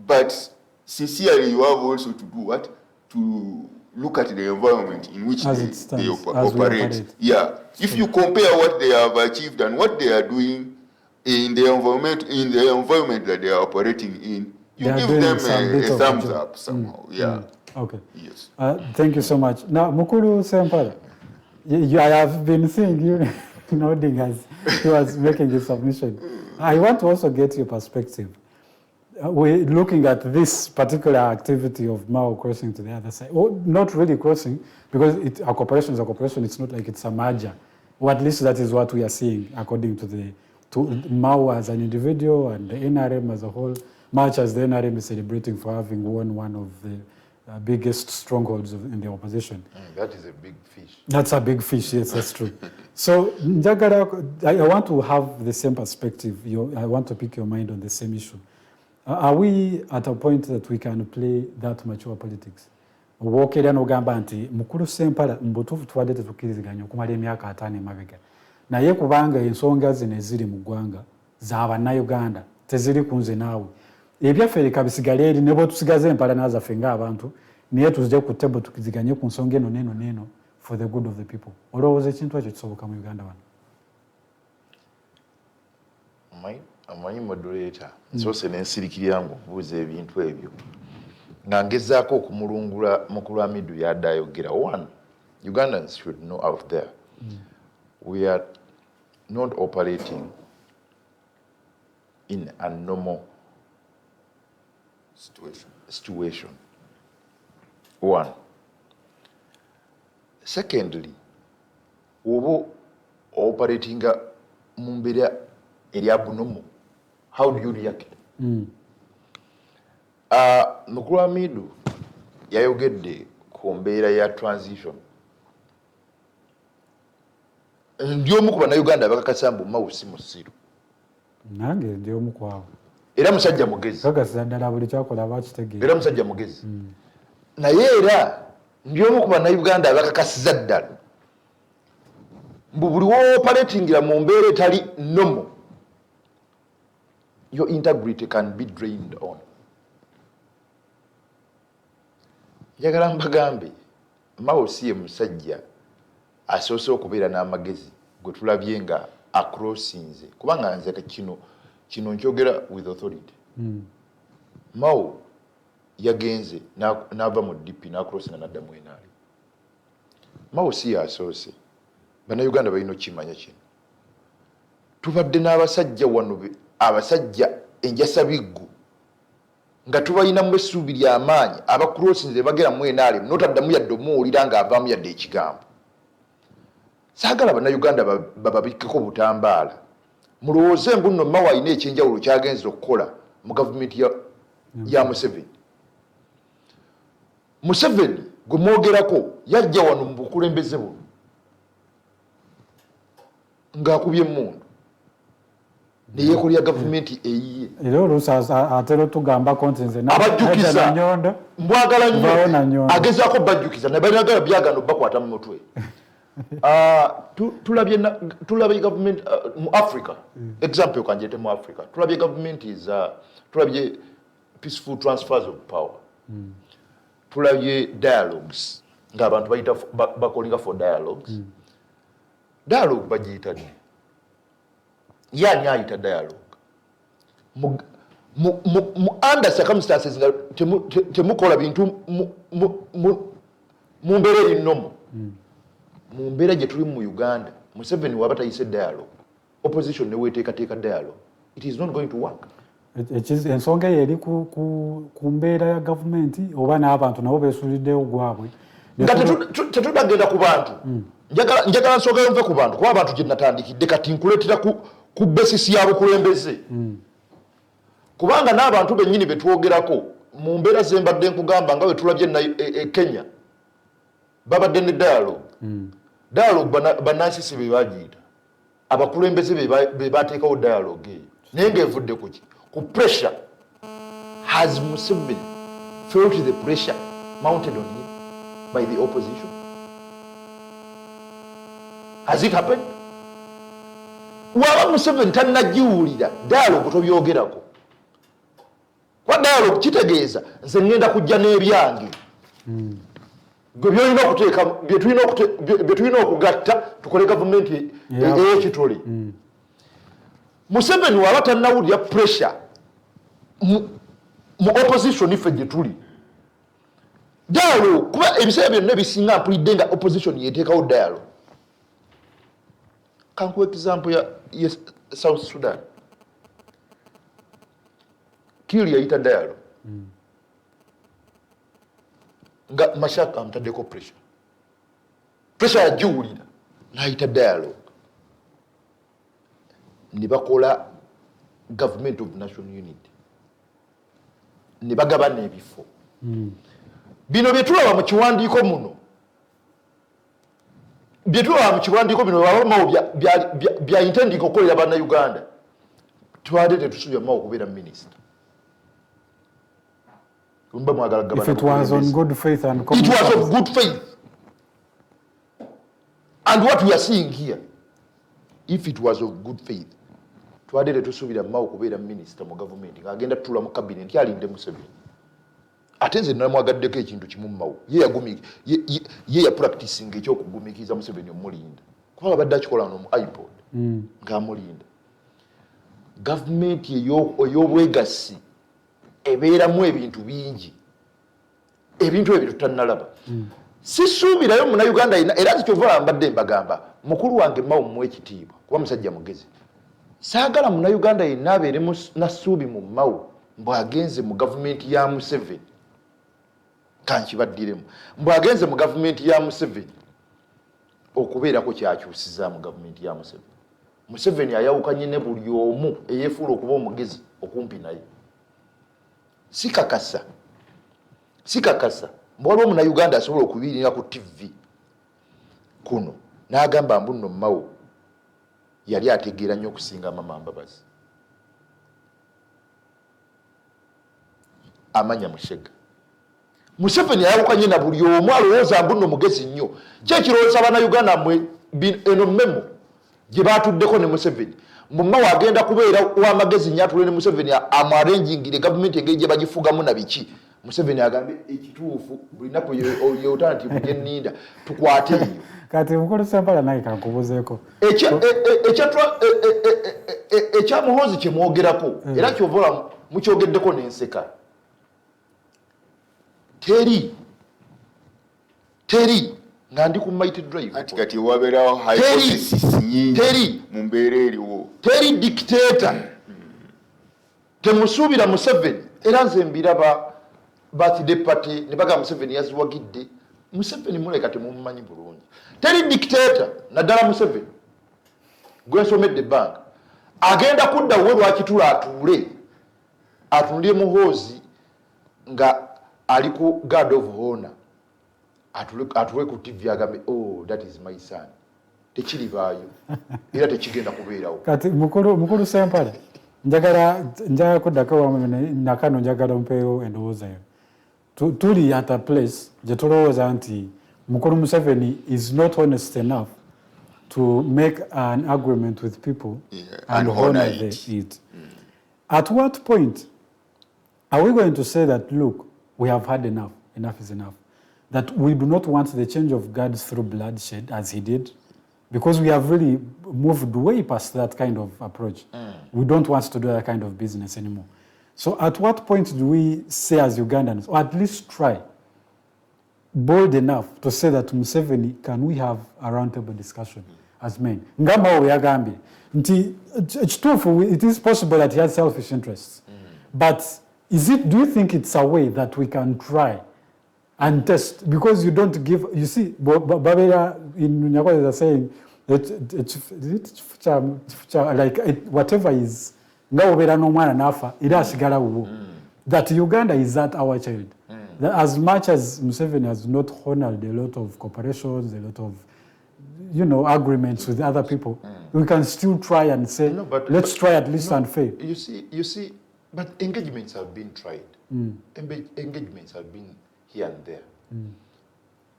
but sincerely, you have also to do what? To look at the environment in which they operate. Yeah. If you compare what they have achieved and what they are doing in the environment that they are operating in, you give them a thumbs up somehow. Yeah. Okay. Yes. Thank you so much. Now, Mukulu Sempala, I have been seeing you nodding as he was making his submission. I want to also get your perspective. We're looking at this particular activity of Mao crossing to the other side. Well, not really crossing, because a corporation is a corporation. It's not like it's a merger. Or at least that is what we are seeing, according to Mao as an individual and the NRM as a whole, much as the NRM is celebrating for having won one of the biggest strongholds in the opposition. That is a big fish. That's a big fish, yes, that's true. So, I want to have the same perspective. I want to pick your mind on the same issue. Are we at a point that we can play that mature politics? Wokera n'ogamba nti mukulu Sempala mbutuufu tubadde tetukkiriziganya okumala emyaka 5 emabega. Naye kubanga ensonga zino eziri mu ggwanga za bannayuganda teziri ku nze naawe. Ebyaffe leka bisigale eri ne bwe tusigaze empala n'azaffe ng'abantu naye tuzije ku ttebo tukiziganye ku nsonga eno n'eno for the good of the people. Olowooza ekintu ekyo kisoboka mu Uganda wano? Amanyi moderator nsoose n'ensirikirira ngu okubuuza ebintu ebyo nga ngezaako okumulungula mukulu Hamidu yadde ayogera. One, Ugandans should know out there we are not operating in a normal situation. One. Secondly, oba operating mu mbeera eri abnormal, how do you react? Mukulu Hamidu yayogedde ku mbeera ya transition. Ndi omu ku bannayuganda abakakasa mbu Mao si musiru. Nange ndi omu ku abo. Era musajja mugezi. Kakasa ddala buli kyakola bakitegeera. Era musajja mugezi. Naye era ndi omu ku bannayuganda abakakasiza ddala mbu buli woopaletingira mu mbeera etali normal, your integrity can be drained on. Njagala mbagambe Mao si ye musajja asoose okubeera n'amagezi gwe tulabye nga acrossinze, kubanga nze kino nkyogera with authority. Mao yagenze n'ava mu DP n'acrossinga n'adda mu NRM. Mao si yasoose. Bannayuganda balina okukimanya kino. Tubadde n'abasajja wano, abasajja enjasabiggu nga tubalinamu essuubi ly'amaanyi abacrossinze bagera mu NRM n'otaddamu yadde omuwulira ng'avaamu yadde ekigambo. Saagala bannayuganda bababikkeko butambaala. Mulowooze mbu nno Mao alina ekyenjawulo kyagenze okukola mu gavumenti ya Museveni. Museveni gwe mwogerako yajja wano mu bukulembeze buno ng'akubye emmundu ne yeekolera gavumenti eyiye. Era oluusi atera otugambako nti nze abajjukiza Nanyonda mbwagala nnyo agezaako bajjukiza ne balagala byagano bakwata mu mutwe. Tulabye gavumenti mu Africa, example kanjete mu Africa, tulabye gavumenti tulabye peaceful transfers of power. Tulabye dialogues ng'abantu bayita bakolinga for dialogues. Dialogue bagiyita nni yani ayita dialogue mu under circumstances nga temukola bintu mu mbeera eri nnomo. Mu mbeera gye tuli mu Uganda, Museveni waba tayise dialogue, opposition ne weeteekateeka dialogue, it is not going to work. Ensonga eyo eri ku mbeera ya gavumenti oba n'abantu nabo beesuliddeyo gwabwe nga tetudagenda ku bantu. Njagala nsookayo nve ku bantu kuba abantu gye natandikidde kati nkuleetera ku besisi ya bukulembeze. Kubanga n'abantu bennyini be twogerako mu mbeera ze mbadde nkugamba nga bwe tulabye Kenya babadde ne dialogue. Dialogue bannansi be bagiyita, abakulembeze be bateekawo dialogue eyo naye ng'evudde ku ki? Ku pressure. Has Museveni felt the pressure mounted on him by the opposition? Has it happened? Waba Museveni tannagiwulira dialogue tobyogerako. Kwa dialogue kitegeeza nze ngenda kujja n'ebyange gwe byolina okuteeka bye tulina okugatta tukole gavumenti ey'ekitole. Museveni waba tannawulira pressure mu opposition ife gye tuli dialogue kuba ebiseera byonna bisinga mpulidde nga opposition yeteekawo dialogue. Kankuwa example ya South Sudan. Kiir yayita dialogue nga Mashak amutaddeko pressure yagiwulira n'ayita dialogue ne bakola government of national unity ne bagabana ebifo. Bino byetulaba mu kiwandiiko muno bya intending okukolera BannaUganda twadde tetusuubira mawo okubeera minister. If it was on good faith and it was of good faith. And what we are seeing here, if it was of good faith, twadde tetusuubira mawo okubeera minister mu government ng'agenda tutula mu cabinet yalinde Museveni. Ate nze namwagaddeko ekintu kimu mawo ye ya practicing ekyokugumikiza Museveni omulinda kuba abadde akikola no mu iPod ng'amulinda. Government ey'obwegassi ebeeramu ebintu bingi, ebintu ebyo tutannalaba. Sisuubirayo munnauganda era kikyova mbadde mbagamba mukulu wange mawo mmuwe ekitiibwa kuba musajja mugezi. Saagala munnauganda yenna abeeremu nassuubi mu mawo mbwagenze mu gavumenti ya Museveni. Kankibaddiremu mbwagenze mu gavumenti ya Museveni okubeerako kyakyusiza mu gavumenti ya Museveni. Museveni ayawukanye ne buli omu eyeefuula okuba omugezi okumpi naye. Sikakasa mbwaliwo munnauganda asobola okubiirira ku TV kuno n'agamba mbu nno mawo yali ategeera nnyo okusinga Mama Mbabazi. Amanya Mushega. Museveni ayawukanye na buli omu alowooza mbu nno mugezi nnyo. Kyekirowooza BannaUganda mmwe eno memo gye baatuddeko ne Museveni. Mawo agenda kubeera w'amagezi nnyo atule ne Museveni amuarrangingire gavumenti engeri gye bagifugamu na biki. Museveni agambe ekituufu buli nnaku y'alternative gye nninda tukwate eyo. Kati mukulu Sempala naye kankubuzeeko. Ekyamuhoozi kye mwogerako era kyova mukyogeddeko n'enseka. Teri nga ndi ku Mighty Drive. Kati wabeerawo hypothesis nyingi mu mbeera eriwo. Teri dictator. Temusuubira Museveni era nze mbiraba birthday party ne baga Museveni yaziwagidde. Museveni muleka temumumanyi bulungi. Teri dictator naddala Museveni gwe nsomedde bank agenda kudda we lwakitula atunulye muhoozi nga ali ku guard of honor atule ku TV agambe oh that is my son. Tekiribaayo era tekigenda kubeerawo. Kati mukulu Sempala njagala kuddako wamu nakano njagala mpeewo endowooza yo. Tuli at a place gye tulowooza nti mukulu Museveni is not honest enough to make an agreement with people and honor it. At what point are we going to say that, look, we have had enough is enough, that we do not want the change of guards through bloodshed as he did, because we have really moved way past that kind of approach. We don't want to do that kind of business anymore. So at what point do we say as Ugandans, or at least try, bold enough to say that Museveni, can we have a roundtable discussion as men? Ngamba yagambye nti it is possible that he has selfish interests, but do you think it's a way that we can try and test? Because you don't give, you see, Babela in Nyakwa is saying that like whatever is that Uganda is that our child. That as much as Museveni has not honored a lot of corporations, a lot of agreements with other people, we can still try and say, let's try at least and fail. You see, but engagements have been tried. Engagements have been here and there.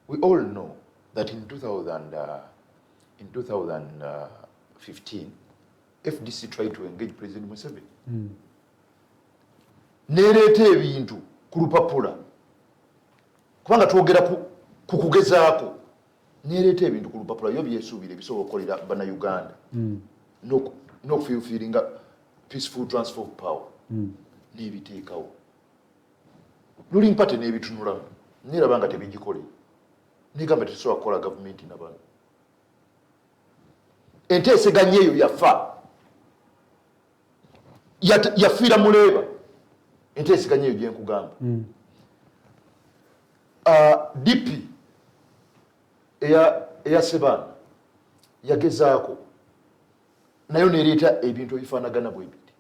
We all know that in 2015, FDC tried to engage President Museveni. Nereeta ebintu ku lupapula kubanga twogera ku kugezaako, nereeta ebintu ku lupapula yo byesuubire bisobola okukolera BannaUganda n'okufiiringa peaceful transfer of power n'ebiteekawo ruling party n'ebitunulamu niraba nga tebigikole nigamba tetusobola kukola gavumenti nabano enteeseganya eyo yafa yafiira muleeba enteeseganya eyo gyenkugamba DP eya Sebaana yagezaako nayo nereeta ebintu ebifaanagana bwe biti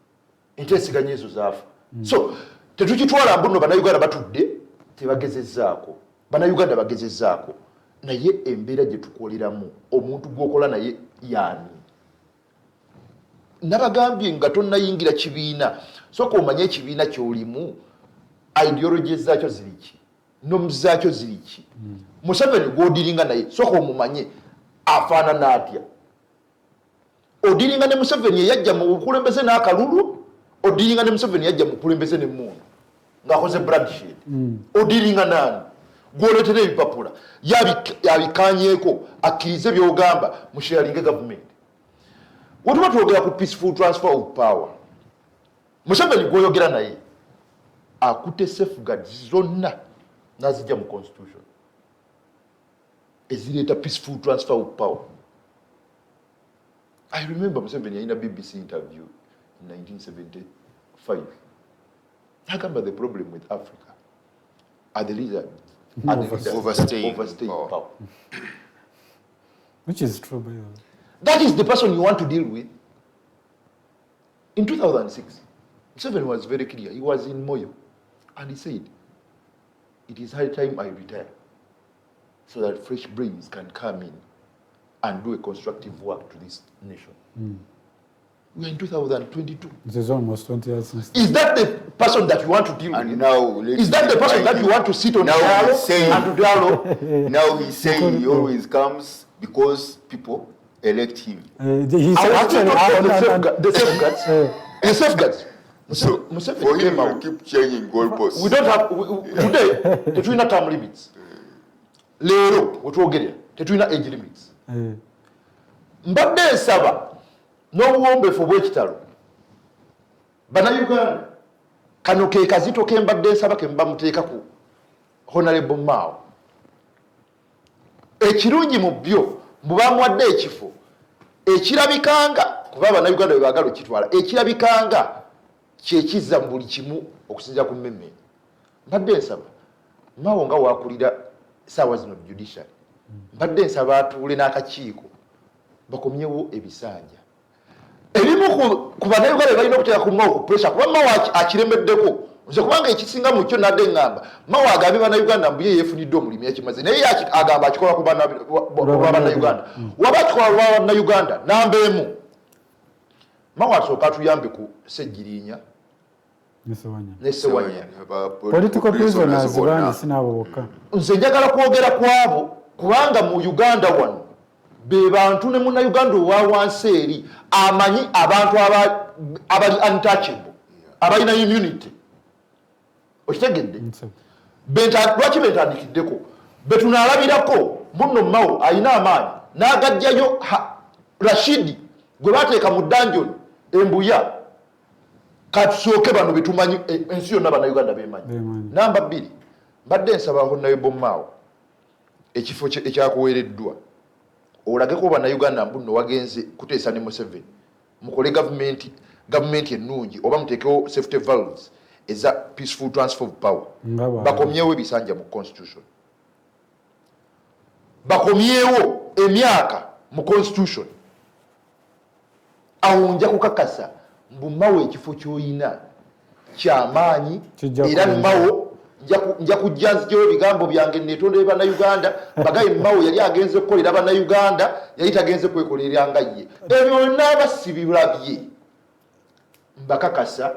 enteeseganya ezo zaafa so tetukitwala mbuno bannayuganda batudde tebagezezzaako bannayuganda bagezezzaako naye embeera gye tukoleramu omuntu gwokola naye yaani nabagambye nga tonnayingira kibiina soka omanye ekibiina kyolimu ideology zaakyo ziriki nomu zaakyo ziriki Museveni gwodiringa naye soka omumanye afaanana atya odiringa ne Museveni yajja mu bukulembeze n'akalulu odiringa ne Museveni yajja mu bukulembeze n'emmundu ng'akoze bloodshed odiringa nani gwoleetera ebipapula yabikanyeeko akkirize byogamba mu sharing government wetuba twogera ku peaceful transfer of power Museveni gwoyogera naye akutte safeguards zonna n'azijja mu constitution ezireeta peaceful transfer of power. I remember Museveni in a BBC interview in 1975. Nagamba the problem with Africa are the leaders overstaying power. Which is true, by the way. That is the person you want to deal with. In 2006, Museveni was very clear. He was in Moyo and he said, it is high time I retire so that fresh brains can come in and do a constructive work to this nation. We are in 2022. It is almost 20 years since. Is that the person that you want to deal with? Now, is that the person that you want to sit on dialogue and to dialogue? Now he's saying he always comes because people elect him. The safeguards. The safeguards. So, for him to keep changing goalposts. We don't have, today, tetulina term limits. Leero, wetwogerera, tetulina age limits. Mbadde nsaba n'obuwombeefu bw'ekitalo BannaUganda kano ke kazito ke mbadde nsaba ke mba muteeka ku Honorable Mao ekirungi mu byo mubamuwadde ekifo ekirabikanga kuba BannaUganda bwe baagala okitwala ekirabikanga kyekizza mu buli kimu okusinza ku mmemme mbadde nsaba Mao nga waakulira saawa zino judiciary mbadde nsaba atuule n'akakiiko bakomyewo ebisanja ebimu ku BannaUganda balina okuteeka ku Mao ku pressure kuba Mao akiremeddeko nze kubanga ekisinga mu kyo nadde ngamba Mao agambye BannaUganda mbu ye yeefunidde omulimu yakimaze naye agamba akikola ku BannaUganda waba akikola lwa BannaUganda namba emu Mao asooka atuyambe ku Ssejjirinya ne Ssewanya political prisoners bandi sinabo bokka nze njagala kwogera kwabo kubanga mu Uganda wano be bantu ne munnaUganda owa wansi eri amanyi abantu abali untouchable abalina immunity okitegedde lwaki bentandikiddeko betunaalabirako muno Mao alina amaanyi n'agajjayo Rashidi gwe bateeka mu dungeon embuya katusooke bano betumanyi ensi yonna BannaUganda bemanyi namba 2 mbadde nsaba Honorable Mao ekifo ekyakuweereddwa olageko BannaUganda mbuno wagenze kuteesa ne Museveni mukole gavumenti ennungi oba muteekewo safety valves eza peaceful transfer of power bakomyewo ebisanja mu constitution bakomyewo emyaka mu constitution awo nja kukakasa mbu Mao ekifo ky'oyina kyamaanyi era Mao nja kujja nzijewo ebigambo byange neetondere BannaUganda bagaye Mao yali agenze kukolera BannaUganda yali tagenze kwekolera nga ye ebyo byonna basibirabye mbakakasa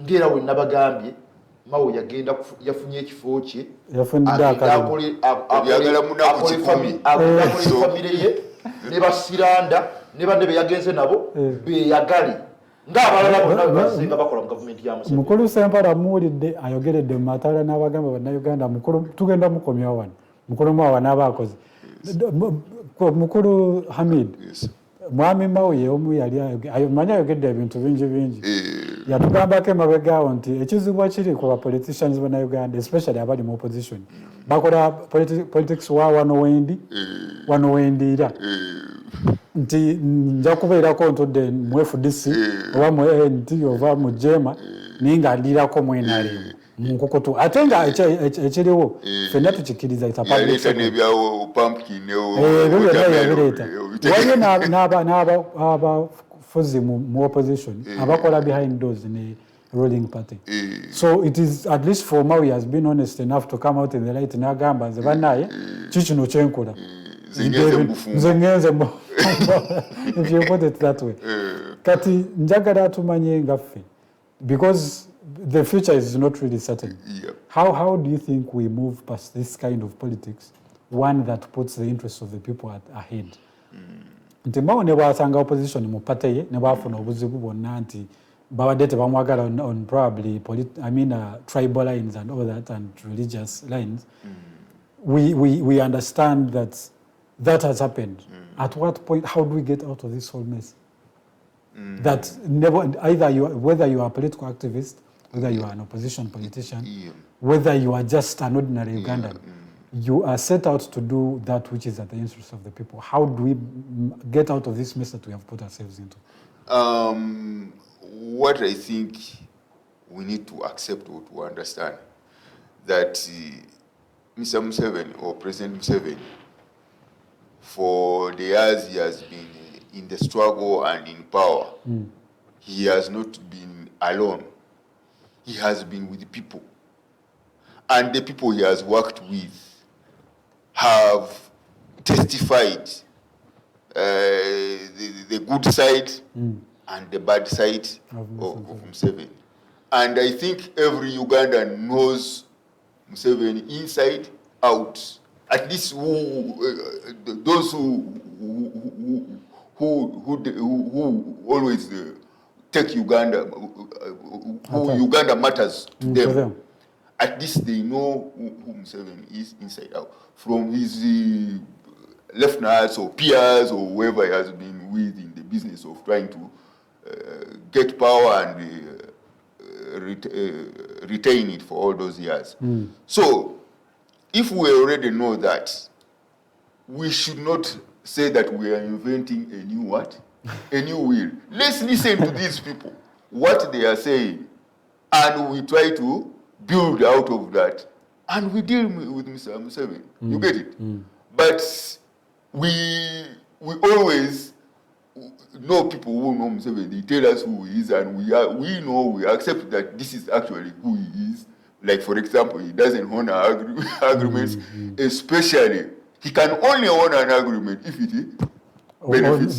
ngera we nabagambye Mao yagenda yafunye ekifo kye abyagala munaku kikumi famire ye ne basiranda ne banne be yagenze nabo beyagale ng'abalala bonna basinga bakola mu gavumenti ya Museveni. Mukulu Sempala muwulidde ayogeredde mu Matala n'abagamba BannaUganda mukulu tugenda mukomya wano mukulu Mao n'abaakoze mukulu Hamid mwami Mao ye omu yali manyi ayogedde ebintu bingi yatugambako emabegaawo nti ekizibu kiri ku bapoliticians bannayuganda especially abali mu opposition bakola politics wa wano wendiira nti nja kubeerako ntudde mu FDC oba mu ANT oba mu JEMA naye nga ndiirako mu NRM mu nkukutu ate nga ekiriwo ffenna tukikiriza yabireeta waliyo n'abafuzi mu opposition abakola behind doors ne ruling party so it is at least for Maui has been honest enough to come out in the light n'agamba nze bannaye kikino kyenkola nze ngenze if you put it that way kati njagala tumanye ngaffe because the future is not really certain. How do you think we move past this kind of politics, one that puts the interests of the people ahead? Nti mbawo ne bwasanga opposition mu party ye ne bwafuna obuzibu bwonna nti babadde tebamwagala on probably tribal lines and all that and religious lines. We understand that has happened. At what point, how do we get out of this whole mess? That never, whether you are a political activist, whether you are an opposition politician, whether you are just an ordinary Ugandan, you are set out to do that which is at the interest of the people. How do we get out of this mess that we have put ourselves into? What I think we need to accept or to understand that Mr. Museveni or President Museveni, for the years he has been in the struggle and in power, he has not been alone. He has been with the people. And the people he has worked with have testified the good side and the bad side of Museveni. And I think every Ugandan knows Museveni inside, out. At least those who always take Uganda, Uganda matters to them. At least they know who Museveni is inside out. From his lieutenants or peers or whoever he has been with in the business of trying to get power and retain it for all those years. So, if we already know that, we should not say that we are inventing a new what? A new wheel. Let's listen to these people, what they are saying, and we try to build out of that, and we deal with Mr. Museveni. You get it? But we always know people who know Museveni. They tell us who he is, and we accept that this is actually who he is. Like, for example, he doesn't honor agreements, especially he can only honor an agreement if it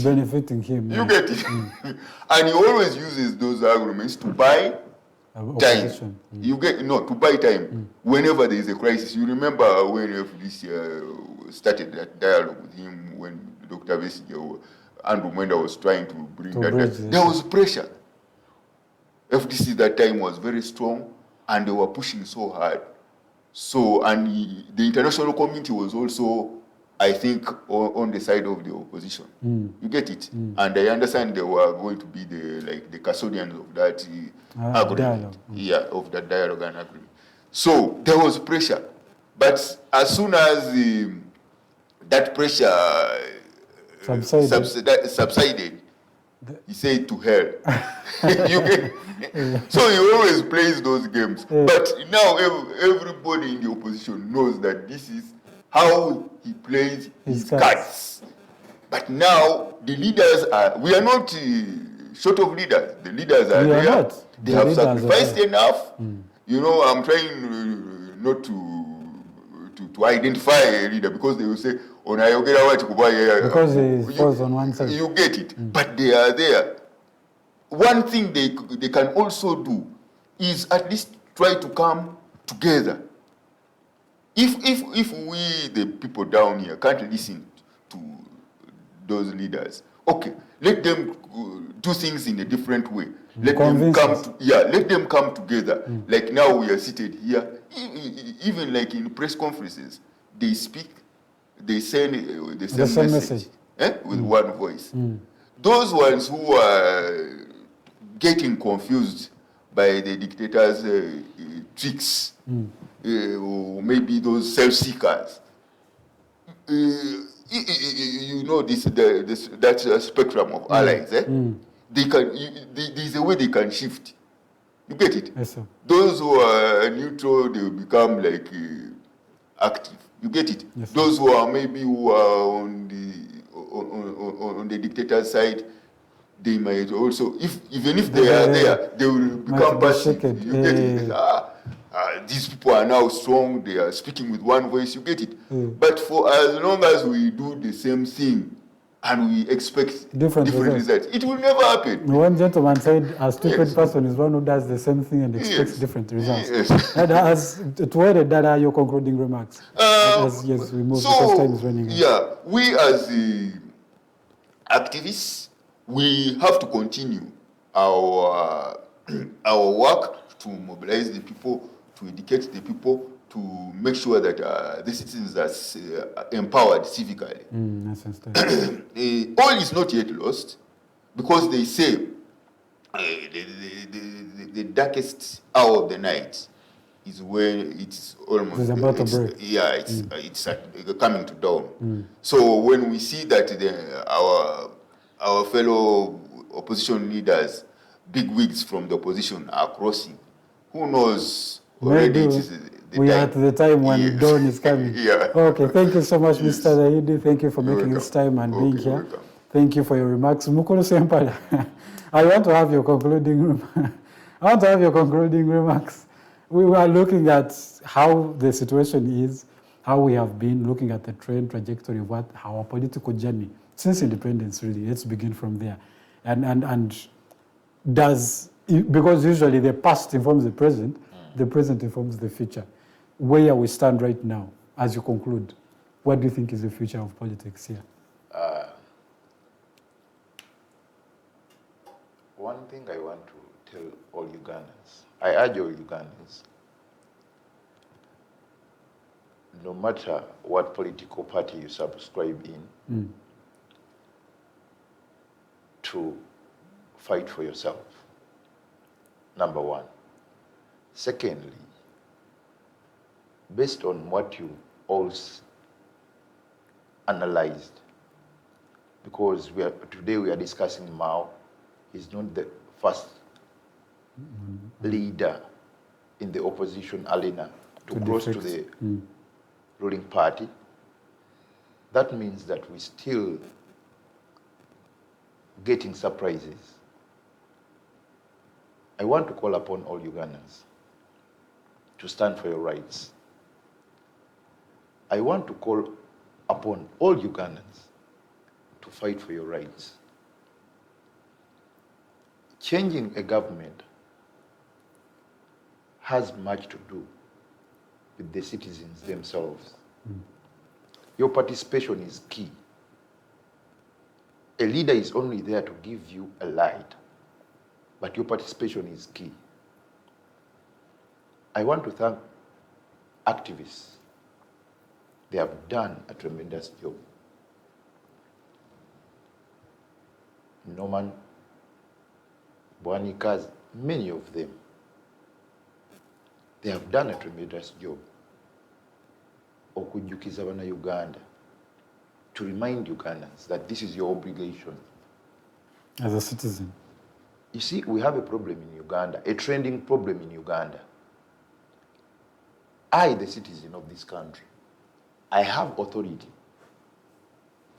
benefiting him. You get it? And he always uses those agreements to buy time. You get to buy time whenever there is a crisis. You remember when FDC started that dialogue with him when Dr. Besigye, Andrew Mwenda was trying to bring that. There was pressure. FDC that time was very strong. And they were pushing so hard. So, and the international community was also, I think, on the side of the opposition. You get it? And I understand they were going to be the custodians of that agreement. Dialogue. Yeah, of that dialogue and agreement. So, there was pressure. But as soon as that pressure subsided, he said to hell. You get So he always plays those games. But now everybody in the opposition knows that this is how he plays his cards. But now the leaders we are not short of leaders. The leaders are there. They have sacrificed enough. You know, I'm trying not to identify a leader because they will say, because he falls on one side. You get it. But they are there. One thing they can also do is at least try to come together. If we, the people down here, can't listen to those leaders, okay, let them do things in a different way. Let them come together. Like now we are seated here. Even like in press conferences, they speak, they send the same message. With one voice. Those ones who are getting confused by the dictators' tricks, or maybe those self-seekers. You know that spectrum of allies. They can. There's a way they can shift. You get it? Yes, sir. Those who are neutral, they will become like active. You get it? Yes, sir. Those who are on the dictator's side, they might also, even if they are there, they will become passive. You get it? These people are now strong. They are speaking with one voice. You get it? But for as long as we do the same thing and we expect different results, it will never happen. One gentleman said, a stupid person is one who does the same thing and expects different results. And as to where that are your concluding remarks? Yes, we move because time is running out. Yeah, we as activists, we have to continue our work to mobilize the people, to educate the people, to make sure that the citizens are empowered civically. All is not yet lost, because they say the darkest hour of the night is when it's almost it's about to break. Yeah, it's coming to dawn. So when we see that our fellow opposition leaders, big wigs from the opposition, are crossing, who knows? Already we are at the time when dawn is coming. Okay, thank you so much, Mr. Zahid. Thank you for making this time and being here. Welcome. Thank you for your remarks. Mukulu Sempala, I want to have your concluding remarks. We were looking at how the situation is, how we have been looking at the trend trajectory of our political journey since independence, really. Let's begin from there. And because usually the past informs the present informs the future. Where we stand right now, as you conclude, what do you think is the future of politics here? One thing I want to tell all Ugandans, I urge all Ugandans, no matter what political party you subscribe in, to fight for yourself, number one. Secondly, based on what you all analyzed, because today we are discussing Mao, he's not the first leader in the opposition arena to cross to the ruling party. That means that we're still getting surprises. I want to call upon all Ugandans to stand for your rights. I want to call upon all Ugandans to fight for your rights. Changing a government has much to do with the citizens themselves. Your participation is key. A leader is only there to give you a light, but your participation is key. I want to thank activists. They have done a tremendous job. Norman, Bwanikas, many of them, they have done a tremendous job. Okujjukiza BannaUganda, to remind Ugandans that this is your obligation. As a citizen. You see, we have a problem in Uganda, a trending problem in Uganda. I, the citizen of this country, I have authority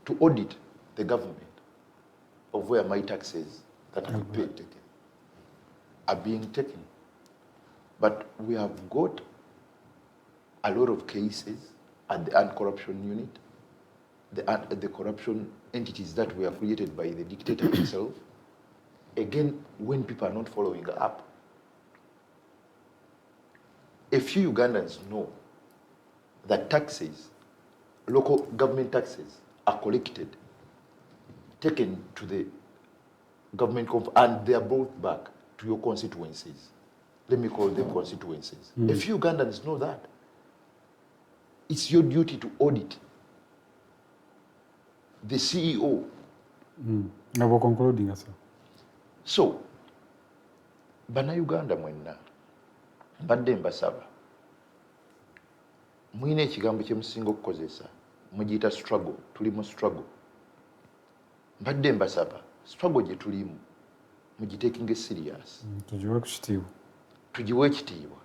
to audit the government of where my taxes that I pay are being taken. But we have got a lot of cases at the anti-corruption unit, the corruption entities that were created by the dictator himself. Again, when people are not following up. A few Ugandans know that taxes, local government taxes, are collected, taken to the government, and they are brought back to your constituencies. Let me call them constituencies. A few Ugandans know that. It's your duty to audit the CEO. Now we're concluding, sir. So, BannaUganda mwenna mbadde mbasaba mwine ekigambo kye musinga okukozesa mugiyita struggle. Tuli mu struggle. Mbadde mbasaba struggle gye tulimu mugiteekinge serious. Tugiwe ekitiibwa.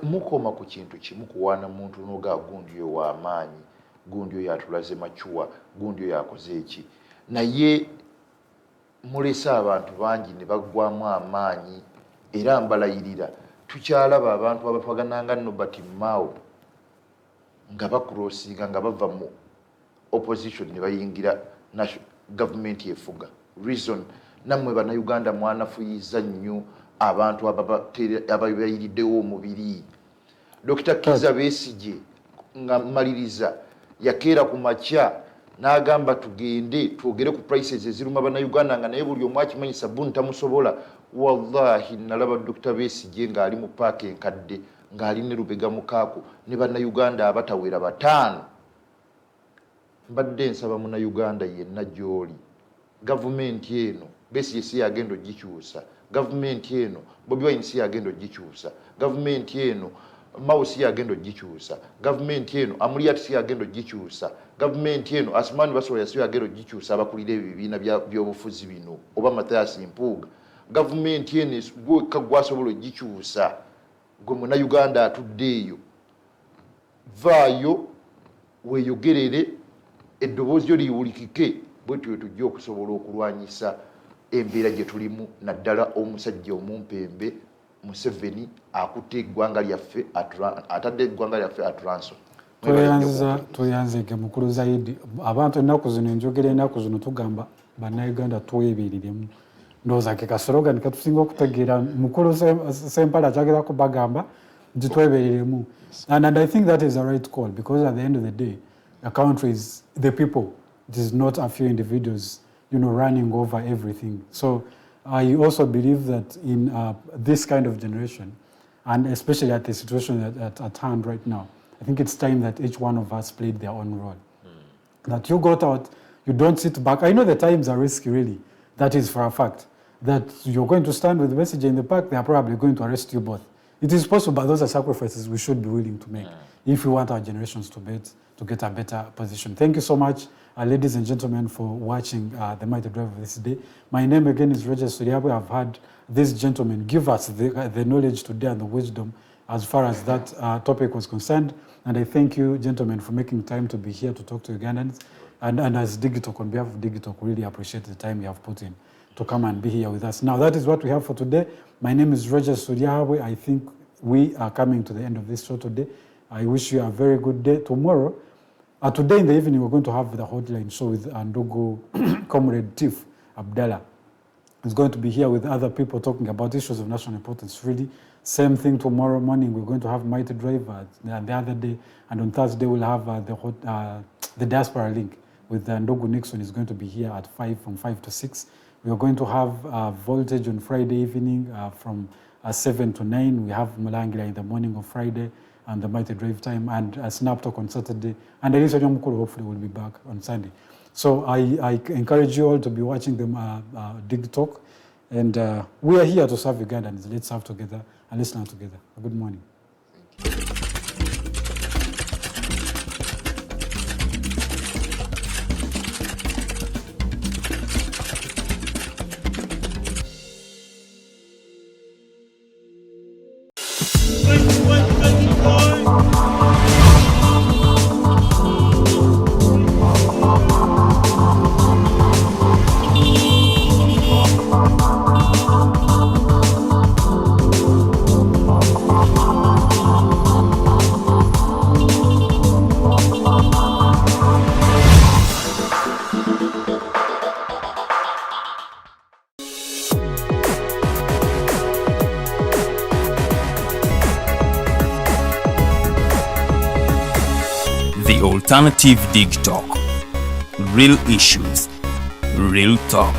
Mukoma ku kintu kimu kuwaana muntu n'oga gundi oyo w'amaanyi, gundi oyo atulaze machuwa, gundi oyo akoze eki. Naye mulese abantu bangi ne baggwamu amaanyi era mbalayirira tukyalaba abantu abafagananga Nobert Mao nga bakurosinga nga bava mu opposition ne bayingira government yefuga. Reason namwe BannaUganda mwanafuyiza nnyo abantu ababayiriddewo omubiri. Dr. Kiza Besigye nga maliriza yakeera ku makya n'agamba tugende twogere ku prices eziruma BannaUganda nga naye buli omu akimanyi sabuni tamusobola. Wallahi nalaba Dr. Besigye ng'ali mu paaka enkadde ng'ali ne Lubega Mukaako ne BannaUganda abatawera 5. Mbadde nsaba munnayuganda yenna gy'oli. Gavumenti eno Besigye si yagenda ogikyusa. Gavumenti eno Bobi Wine si yagenda ogikyusa. Gavumenti eno Mao si yagenda ogikyusa. Gavumenti eno Amuriat si yagenda ogikyusa. Gavumenti eno Asmani Basoya si yagenda ogikyusa abakulira ebibiina by'obufuzi bino oba Mathias Mpuuga. Gavumenti eno gwekka gwasobola ogikyusa. Gwe munnayuganda atudde eyo vaayo weeyogerere eddoboozi liwulikike bwetyo tujja okusobola okulwanyisa embeera gye tulimu naddala omusajja omumpembe Museveni akutte eggwanga lyaffe atadde eggwanga lyaffe atranso. Tweyanzike mukulu Zahid abantu ennaku zino enjogera ennaku zino tugamba BannaUganda twebeeriremu ndowooza ke kasologan katusinga okutegeera mukulu Sempala kyagerako bagamba nti twebeeriremu. And I think that is a right call because at the end of the day the country is the people. It is not a few individuals, running over everything. So I also believe that in this kind of generation, and especially at the situation at hand right now, I think it's time that each one of us played their own role. That you got out, you don't sit back. I know the times are risky, really. That is for a fact. That you're going to stand with the message in the park, they are probably going to arrest you both. It is possible, but those are sacrifices we should be willing to make if we want our generations to get a better position. Thank you so much, ladies and gentlemen, for watching the Mighty Drive of this day. My name again is Roger Suriabwe. I've had this gentleman give us the knowledge today and the wisdom as far as that topic was concerned. And I thank you, gentlemen, for making time to be here to talk to Ugandans. And as Digitalk, on behalf of Digitalk, really appreciate the time you have put in to come and be here with us. Now, that is what we have for today. My name is Roger Suriabwe. I think we are coming to the end of this show today. I wish you a very good day. Tomorrow, today in the evening, we're going to have the hotline show with Ndugu Comrade Tiff Abdallah. He's going to be here with other people talking about issues of national importance. Really, same thing tomorrow morning. We're going to have Mighty Drive the other day, and on Thursday we'll have the Diaspora Link with Ndugu Nixon. Is going to be here at 5 from 5 to 6. We are going to have Voltage on Friday evening from 7 to 9. We have Mulangira in the morning of Friday and the Mighty Drive time, and Snap Talk on Saturday. And Elisa Nyamukuru hopefully will be back on Sunday. So I encourage you all to be watching them Digitalk. And we are here to serve Ugandans. Let's serve together and listen together. Good morning. Thank you. The Alternative Digitalk. Real issues, real talk.